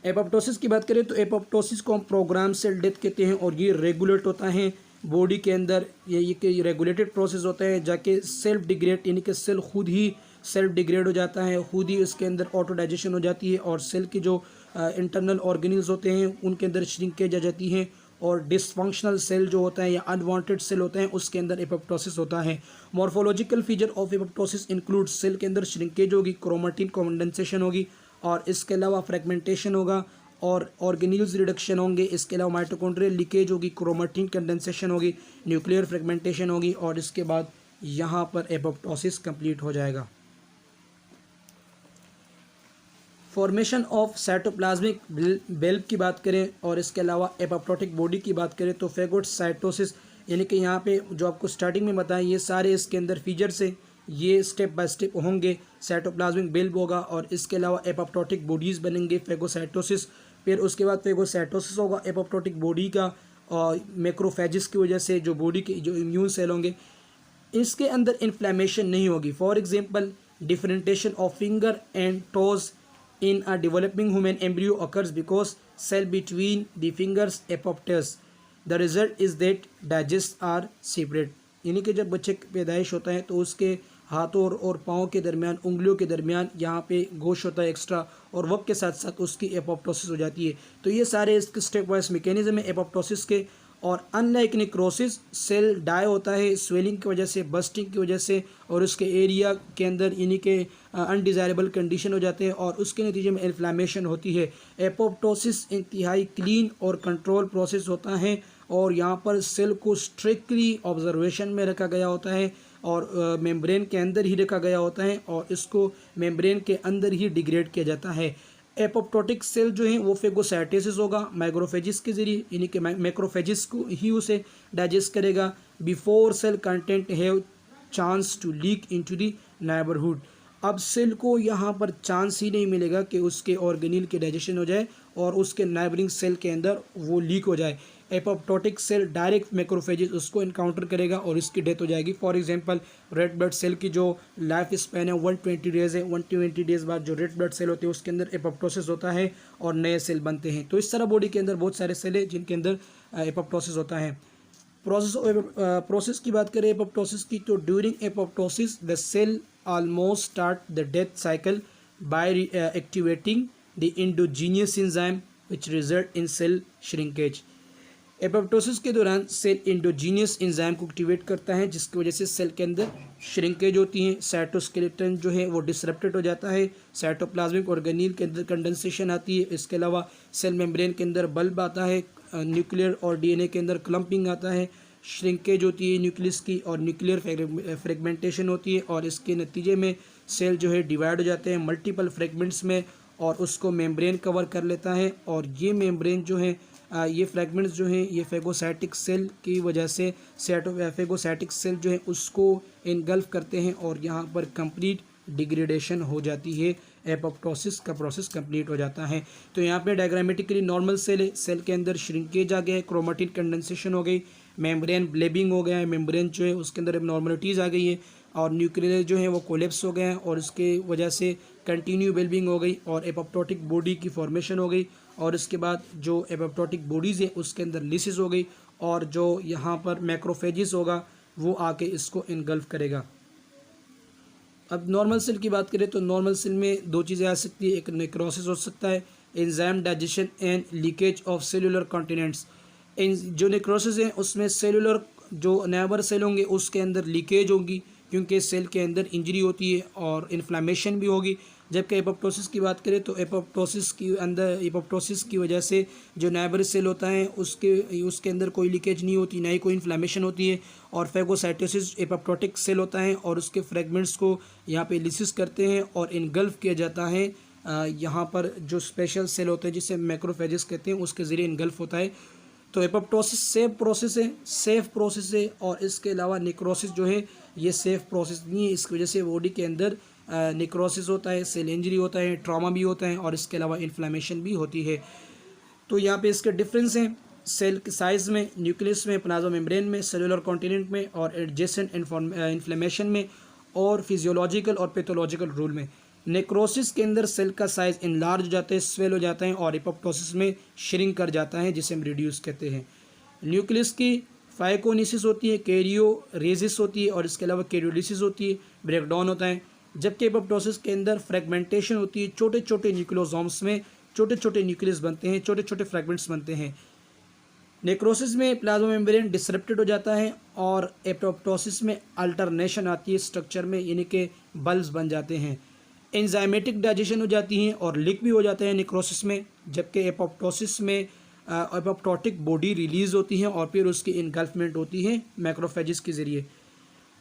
एपोप्टोसिस की बात करें तो एपोप्टोसिस को हम प्रोग्राम सेल डेथ कहते हैं और ये रेगुलेट होता है बॉडी के अंदर, ये रेगुलेटेड प्रोसेस होता है जाके सेल्फ डिग्रेड यानी कि सेल खुद ही सेल्फ डिग्रेड हो जाता है, खुद ही इसके अंदर ऑटो डाइजेशन हो जाती है और सेल की जो इंटरनल ऑर्गेनिल्स होते हैं उनके अंदर श्रिंकेज आ जाती है और डिसफंक्शनल सेल जो होता है या अनवांटेड सेल होते हैं उसके अंदर एपोप्टोसिस होता है। Morphological feature of apoptosis include cell के अंदर श्रिंकेज होगी, क्रोमेटिन कंडेंसेशन होगी और इसके अलावा फ्रेगमेंटेशन होगा और ऑर्गेनिल्स रिडक्शन होंगे, इसके अलावा माइटोकॉन्ड्रियल लीकेज होगी, क्रोमेटिन कंडेंसेशन होगी, न्यूक्लियर फ्रेगमेंटेशन होगी और इसके बाद यहाँ पर एपोप्टोसिस कंप्लीट हो जाएगा। फॉर्मेशन ऑफ साइटोप्लाज्मिक बल्ब की बात करें और इसके अलावा एपोप्टोटिक बॉडी की बात करें तो फेगोसाइटोसिस यानी कि यहाँ पे जो आपको स्टार्टिंग में बताया ये सारे इसके अंदर फीचर्स हैं, ये स्टेप बाय स्टेप होंगे। साइटोप्लाज्मिक बल्ब होगा और इसके अलावा एपोप्टोटिक बॉडीज़ बनेंगे, फेगोसाइटोसिस, फिर उसके बाद फेगोसाइटोसिस होगा एपोप्टोटिक बॉडी का और मैक्रोफेजिस की वजह से जो बॉडी के जो इम्यून सेल होंगे इसके अंदर इन्फ्लेमेशन नहीं होगी। For example differentiation of finger and toes in a developing human embryo occurs because cell between the fingers apoptose. The result is that digests are separate. यानी कि जब बच्चे पैदाइश होता है तो उसके हाथों और पाँव के दरमियान, उंगलियों के दरमियान यहाँ पे गोश्त होता है एक्स्ट्रा और वक्त के साथ साथ उसकी एपोप्टोसिस हो जाती है। तो ये सारे इसके स्टेप वाइज मैकेनिज्म है एपोप्टोसिस के। और अनलाइक नेक्रोसिस सेल डाई होता है स्वेलिंग की वजह से, बस्टिंग की वजह से और उसके एरिया के अंदर यानी कि अनडिज़ायरेबल कंडीशन हो जाते हैं और उसके नतीजे में इन्फ्लेमेशन होती है। एपोप्टोसिस इंतहाई क्लीन और कंट्रोल प्रोसेस होता है और यहाँ पर सेल को स्ट्रिक्टली ऑब्जर्वेशन में रखा गया होता है और मेम्ब्रेन के अंदर ही रखा गया होता है और इसको मेम्ब्रेन के अंदर ही डिग्रेड किया जाता है। एपोप्टोटिक सेल जो है वो फेगोसाइटोसिस होगा मैक्रोफेजिस के जरिए यानी कि मैक्रोफेजिस को ही उसे डाइजेस्ट करेगा before cell content have chance to leak into the neighbourhood. अब सेल को यहाँ पर चांस ही नहीं मिलेगा कि उसके ऑर्गेनिल के डाइजेशन हो जाए और उसके नाइबरिंग सेल के अंदर वो लीक हो जाए। एपोप्टोटिक सेल डायरेक्ट मैक्रोफेजिस उसको इनकाउंटर करेगा और इसकी डेथ हो जाएगी। For example red blood cell की जो लाइफ स्पैन है 120 डेज़ है, 120 डेज़ बाद जो रेड ब्लड सेल होते हैं उसके अंदर एपोप्टोसिस होता है और नए सेल बनते हैं। तो इस तरह बॉडी के अंदर बहुत सारे सेल है जिनके अंदर एपोप्टोसिस होता है। प्रोसेस की बात करें एपोप्टोसिस की तो during apoptosis the cell almost start the death cycle by activating the endogenous enzyme which result in cell shrinkage. Apoptosis के दौरान सेल इंडोजीनियस एंजाइम को एक्टिवेट करता है जिसकी वजह से सेल के अंदर श्रिंकेज होती है, साइटोस्केलेटन जो है वो डिसरप्टेड हो जाता है, साइटोप्लाज्मिक ऑर्गेनील के अंदर कंडेंसेशन आती है, इसके अलावा सेल मेम्ब्रेन के अंदर बल्ब आता है, न्यूक्लियर और डीएनए के अंदर क्लम्पिंग आता है, श्रिंकेज होती है न्यूक्लियस की और न्यूक्लियर फ्रेगमेंटेशन होती है और इसके नतीजे में सेल जो है डिवाइड हो जाते हैं मल्टीपल फ्रेगमेंट्स में और उसको मेम्ब्रेन कवर कर लेता है और ये मेम्ब्रेन जो है ये फ्रेगमेंट्स जो हैं ये फेगोसाइटिक सेल की वजह से फेगोसाइटिक सेल जो है उसको इनगल्फ करते हैं और यहाँ पर कंप्लीट डिग्रेडेशन हो जाती है, एपोप्टोसिस का प्रोसेस कंप्लीट हो जाता है। तो यहाँ पे डायग्रामेटिकली नॉर्मल सेल है, सेल के अंदर श्रिंकेज आ गया है, क्रोमेटिन कंडेंसेशन हो गई, मेम्ब्रेन ब्लेबिंग हो गया है, मेम्ब्रेन जो है उसके अंदर एबनॉर्मलिटीज़ आ गई है और न्यूक्लियर जो है वो कोलेप्स हो गए हैं और इसके वजह से कंटिन्यू वेलबिंग हो गई और एपोप्टोटिक बॉडी की फॉर्मेशन हो गई और इसके बाद जो एपोप्टोटिक बॉडीज़ है उसके अंदर लिसिस हो गई और जो यहाँ पर मैक्रोफेजिस होगा वो आके इसको इनगल्फ करेगा। अब नॉर्मल सेल की बात करें तो नॉर्मल सेल में दो चीज़ें आ सकती है, एक नेक्रोसिस हो सकता है, enzyme digestion and leakage of cellular continents. जो नेक्रोसिस है उसमें सेलुलर जो नेबर सेल होंगे उसके अंदर लीकेज होगी क्योंकि सेल के अंदर इंजरी होती है और इन्फ्लेमेशन भी होगी। जबकि एपोप्टोसिस की बात करें तो एपोप्टोसिस की वजह से जो नेबर सेल होता है उसके अंदर कोई लीकेज नहीं होती, ना ही कोई इन्फ्लेमेशन होती है और फेगोसाइटोसिस एपोप्टोटिक सेल होता है और उसके फ्रेगमेंट्स को यहाँ पे लिसिस करते हैं और इनगल्फ किया जाता है। यहाँ पर जो स्पेशल सेल होते हैं जिसे मैक्रोफेजेस कहते हैं उसके ज़रिए इनगल्फ होता है। तो एपोप्टोसिस सेफ प्रोसेस है और इसके अलावा नेक्रोसिस जो है ये सेफ प्रोसेस नहीं है, इसकी वजह से बॉडी के अंदर नेक्रोसिस होता है, सेल इंजरी होता है, ट्रॉमा भी होता है और इसके अलावा इन्फ्लेमेशन भी होती है। तो यहाँ पे इसके डिफरेंस हैं। सेल के साइज़ में, न्यूक्लियस में, प्लाज्मा मेम्ब्रेन में, सेलुलर कॉन्टिनेंट में और एडजेसेंट इन्फ्लेमेशन में और फिजियोलॉजिकल और पैथोलॉजिकल रूल में। नेक्रोसिस के अंदर सेल का साइज़ इनलार्ज हो जाता है, स्वेल हो जाता है और एपोप्टोसिस में श्रिंक कर जाता है, जिसे हम रिड्यूस कहते हैं। न्यूक्लियस की फाइकोनिसिस होती है, कैरियोरेसिस होती है और इसके अलावा कैरियोलिसिस होती है, ब्रेकडाउन होता है। जबकि एपोप्टोसिस के अंदर फ्रेगमेंटेशन होती है, छोटे छोटे न्यूक्लियोसोम्स में छोटे छोटे न्यूक्लियस बनते हैं, छोटे छोटे फ्रेगमेंट्स बनते हैं। नेक्रोसिस में प्लाज्मा मेम्ब्रेन डिसरप्टेड हो जाता है और एपोप्टोसिस में अल्टरनेशन आती है स्ट्रक्चर में, यानी कि बल्ब्स बन जाते हैं। एंजाइमेटिक डाइजेशन हो जाती है और लीक भी हो जाता है नेक्रोसिस में, जबकि एपोप्टोसिस में एपोप्टोटिक बॉडी रिलीज़ होती है और फिर उसकी इनगल्फमेंट होती है मैक्रोफेजेस के ज़रिए।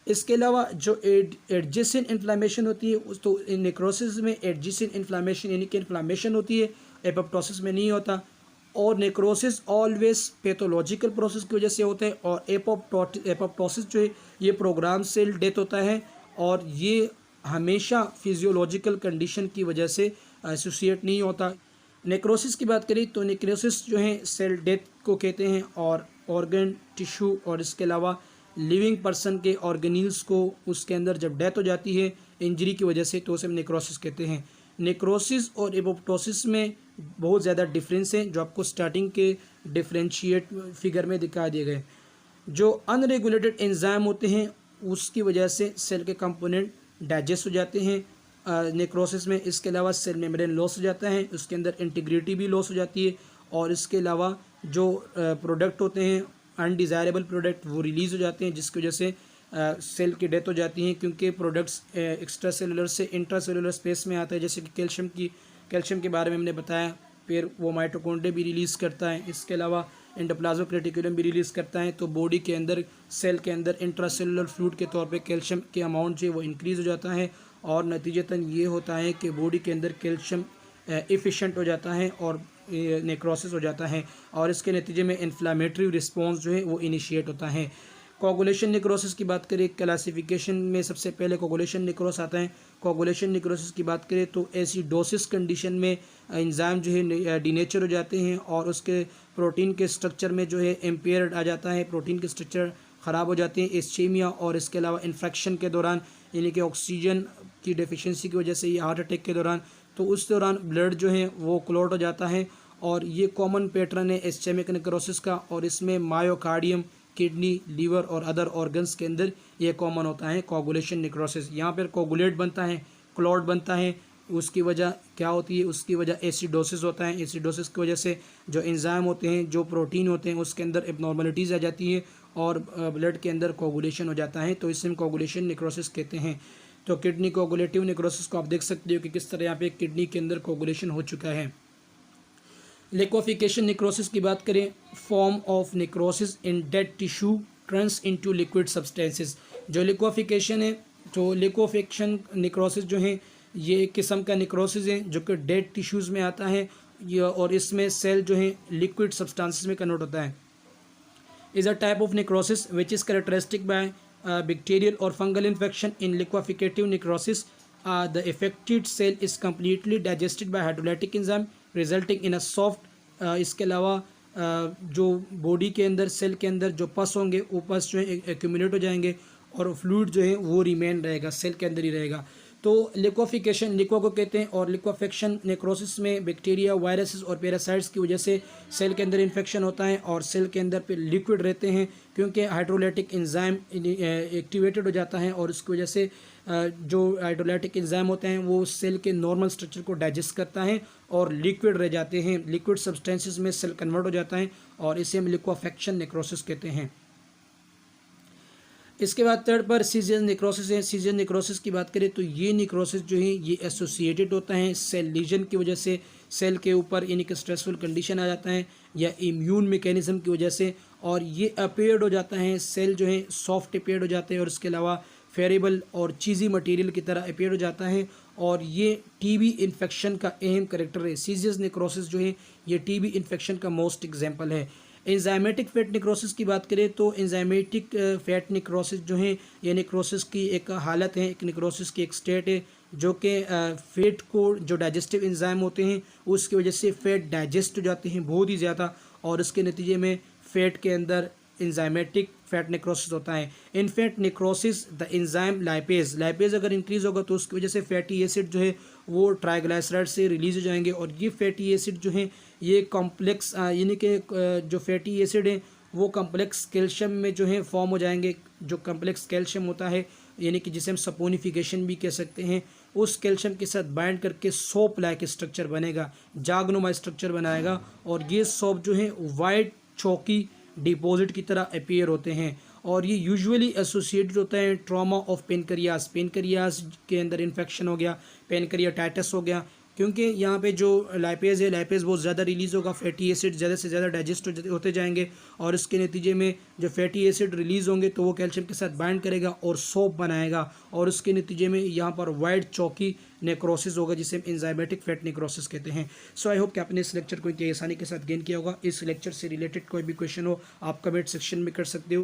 इसके अलावा जो एडजेसेंट इन्फ्लामेशन होती है तो नेक्रोसिस में एडजेसेंट इन्फ्लामेशन यानी कि इन्फ्लामेशन होती है, एपोप्टोसिस में नहीं होता। और नेक्रोसिस ऑलवेज पैथोलॉजिकल प्रोसेस की वजह से होता है और एपोप्टोसिस जो है ये प्रोग्राम सेल डेथ होता है और ये हमेशा फिजियोलॉजिकल कंडीशन की वजह से एसोसिएट नहीं होता। नेक्रोसिस की बात करें तो नेक्रोसिस जो है सेल डेथ को कहते हैं और ऑर्गन, टिश्यू और इसके अलावा लिविंग पर्सन के ऑर्गेनील्स को उसके अंदर जब डेथ हो जाती है इंजरी की वजह से तो उसे हम नेक्रोसिस कहते हैं। नेक्रोसिस और एपोप्टोसिस में बहुत ज़्यादा डिफरेंस है जो आपको स्टार्टिंग के डिफरेंशिएट फिगर में दिखा दिए गए। जो अनरेगुलेटेड एंजाइम होते हैं उसकी वजह से सेल के कंपोनेंट डाइजेस्ट हो जाते हैं नेक्रोसिस में। इसके अलावा सेल मेम्ब्रेन लॉस हो जाता है, उसके अंदर इंटीग्रिटी भी लॉस हो जाती है और इसके अलावा जो प्रोडक्ट होते हैं अनडिज़ायरेबल प्रोडक्ट वो रिलीज़ हो जाते हैं, जिसकी वजह से सेल की डेथ हो जाती है, क्योंकि प्रोडक्ट्स एक्स्ट्रा सेलुलर से इंट्रा सेलुलर स्पेस में आता है। जैसे कि कैल्शियम के बारे में हमने बताया, फिर वो माइटोकॉन्ड्रिया भी रिलीज़ करता है, इसके अलावा एंडोप्लाज्मिक रेटिकुलम भी रिलीज़ करता है। तो बॉडी के अंदर सेल के अंदर इंट्रा सेलुलर फ्लूइड के तौर पे कैल्शियम के अमाउंट जो है वो इंक्रीज़ हो जाता है और नतीजतन ये होता है कि बॉडी के अंदर कैल्शियम एफिशिएंट हो जाता है और नेक्रोसिस हो जाता है और इसके नतीजे में इन्फ्लामेटरी रिस्पॉन्स जो है वो इनिशिएट होता है। कोगुलेशन नेक्रोसिस की बात करें, क्लासिफिकेशन में सबसे पहले कोगुलेशन नेक्रोस आता है। कोगुलेशन नेक्रोसिस की बात करें तो एसिडोसिस कंडीशन में एंजाइम जो है डीनेचर हो जाते हैं और उसके प्रोटीन के स्ट्रक्चर में जो है इम्पेयर्ड आ जाता है, प्रोटीन के स्ट्रक्चर ख़राब हो जाते हैं इस्चेमिया और इसके अलावा इन्फेक्शन के दौरान, यानी कि ऑक्सीजन की डेफिशिएंसी की वजह से या हार्ट अटैक के दौरान, तो उस दौरान ब्लड जो है वो क्लॉट हो जाता है और ये कॉमन पैटर्न है इस्चेमिक नेक्रोसिस का और इसमें मायोकार्डियम, किडनी, लीवर और अदर ऑर्गन्स के अंदर ये कॉमन होता है कोगुलेशन नेक्रोसिस। यहाँ पर कोगुलेट बनता है, क्लॉट बनता है, उसकी वजह क्या होती है? उसकी वजह एसिडोसिस होता है। एसिडोसिस की वजह से जो एंजाइम होते हैं, जो प्रोटीन होते हैं, उसके अंदर एबनॉर्मलिटीज़ आ जाती है और ब्लड के अंदर कोगुलेशन हो जाता है, तो इसे हम कोगुलेशन नेक्रोसिस कहते हैं। तो किडनी कोगुलेटिव नेक्रोसिस को आप देख सकते हो कि किस तरह यहाँ पे किडनी के अंदर कोगुलेशन हो चुका है। लिक्विफिकेशन नेक्रोसिस की बात करें, form of necrosis in dead tissue turns into liquid substances. जो लिक्विफिकेशन है, जो लिक्विफिकेशन नेक्रोसिस जो है ये एक किस्म का नेक्रोसिस है जो कि डेड टिश्यूज़ में आता है और इसमें सेल जो है लिक्विड सब्सटेंसेस में कन्वर्ट होता है। Is a type of necrosis which is characteristic by bacterial or fungal infection. In liqueficative necrosis, the affected cell is completely digested by hydrolytic enzyme, resulting in a soft. इसके अलावा जो body के अंदर cell के अंदर जो पस होंगे वो पस जो है एक्यूमुलेट हो जाएंगे और फ्लूइड जो है वो रिमेन रहेगा, सेल के अंदर ही रहेगा। तो लिक्विफिकेशन लिक्वा को कहते हैं और लिक्विफिकेशन नेक्रोसिस में बैक्टीरिया, वायरसेस और पैरासाइट्स की वजह से सेल के अंदर इन्फेक्शन होता है और सेल के अंदर पे लिक्विड रहते हैं, क्योंकि हाइड्रोलाइटिक एंजाइम एक्टिवेटेड हो जाता है और उसकी वजह से जो हाइड्रोलाइटिक एंजाइम होते हैं वो सेल के नॉर्मल स्ट्रक्चर को डाइजेस्ट करता है और लिक्विड रह जाते हैं, लिक्विड सब्सटेंसेस में सेल कन्वर्ट हो जाता है और इसे हम लिक्विफिकेशन नेक्रोसिस कहते हैं। इसके बाद थर्ड पर सीजियस नेक्रोसिस है। सीजियस नेक्रोसिस की बात करें तो ये नेक्रोसिस जो है ये एसोसिएटेड होता है सेल लीजन की वजह से, सेल के ऊपर यानी कि स्ट्रेसफुल कंडीशन आ जाता है या इम्यून मैकेनिज्म की वजह से, और ये अपेयर्ड हो जाता है, सेल जो है सॉफ्ट अपेयर्ड हो जाते हैं और इसके अलावा फेरेबल और चीज़ी मटेरियल की तरह अपेयर हो जाता है और ये टीबी इन्फेक्शन का अहम करेक्टर है। सीजियस नेक्रोसिस जो है ये टीबी इन्फेक्शन का मोस्ट एग्जाम्पल है। एंजाइमेटिक फैट नेक्रोसिस की बात करें तो एंजाइमेटिक फैट नेक्रोसिस जो है ये नेक्रोसिस की एक हालत है, एक नेक्रोसिस की एक स्टेट है जो कि फैट को जो डाइजेस्टिव एंजाइम होते हैं उसकी वजह से फैट डाइजेस्ट हो जाते हैं बहुत ही ज़्यादा, और इसके नतीजे में फैट के अंदर एंजाइमेटिक फैट नेक्रोसिस होता है। In fat necrosis the enzyme lipase अगर इंक्रीज होगा तो उसकी वजह से फैटी एसिड जो है वो ट्राइग्लाइसराइड से रिलीज हो जाएंगे, और ये फैटी एसिड जो है ये कॉम्प्लेक्स यानी कि जो फैटी एसिड है वो कॉम्प्लेक्स कैल्शियम में जो है फॉर्म हो जाएंगे। जो कॉम्प्लेक्स कैल्शियम होता है यानी कि जिसे हम सपोनिफिकेशन भी कह सकते हैं, उस कैल्शियम के साथ बाइंड करके सोप लाइक स्ट्रक्चर बनेगा, जागनुमा स्ट्रक्चर बनाएगा, और ये सोप जो है वाइट चौकी डिपॉजिट की तरह अपीयर होते हैं, और ये यूजुअली एसोसिएटेड होता है ट्रॉमा ऑफ पेनक्रियास। पेनक्रियास के अंदर इन्फेक्शन हो गया, पेनक्रियाटाइटिस हो गया, क्योंकि यहाँ पे जो लाइपेज है, लाइपेज बहुत ज़्यादा रिलीज़ होगा, फैटी एसिड ज़्यादा से ज़्यादा डाइजेस्ट होते जाएंगे, और इसके नतीजे में जो फैटी एसिड रिलीज़ होंगे तो वो कैल्शियम के साथ बाइंड करेगा और सोप बनाएगा, और उसके नतीजे में यहाँ पर वाइट चौकी नेक्रोसिस होगा जिसे हम एंजाइमेटिक फैट नेक्रोसिस कहते हैं। सो आई होप कि आपने इस लेक्चर को इतनी आसानी के साथ गेन किया होगा। इस लेक्चर से रिलेटेड कोई भी क्वेश्चन हो आप कमेंट सेक्शन में कर सकते हो।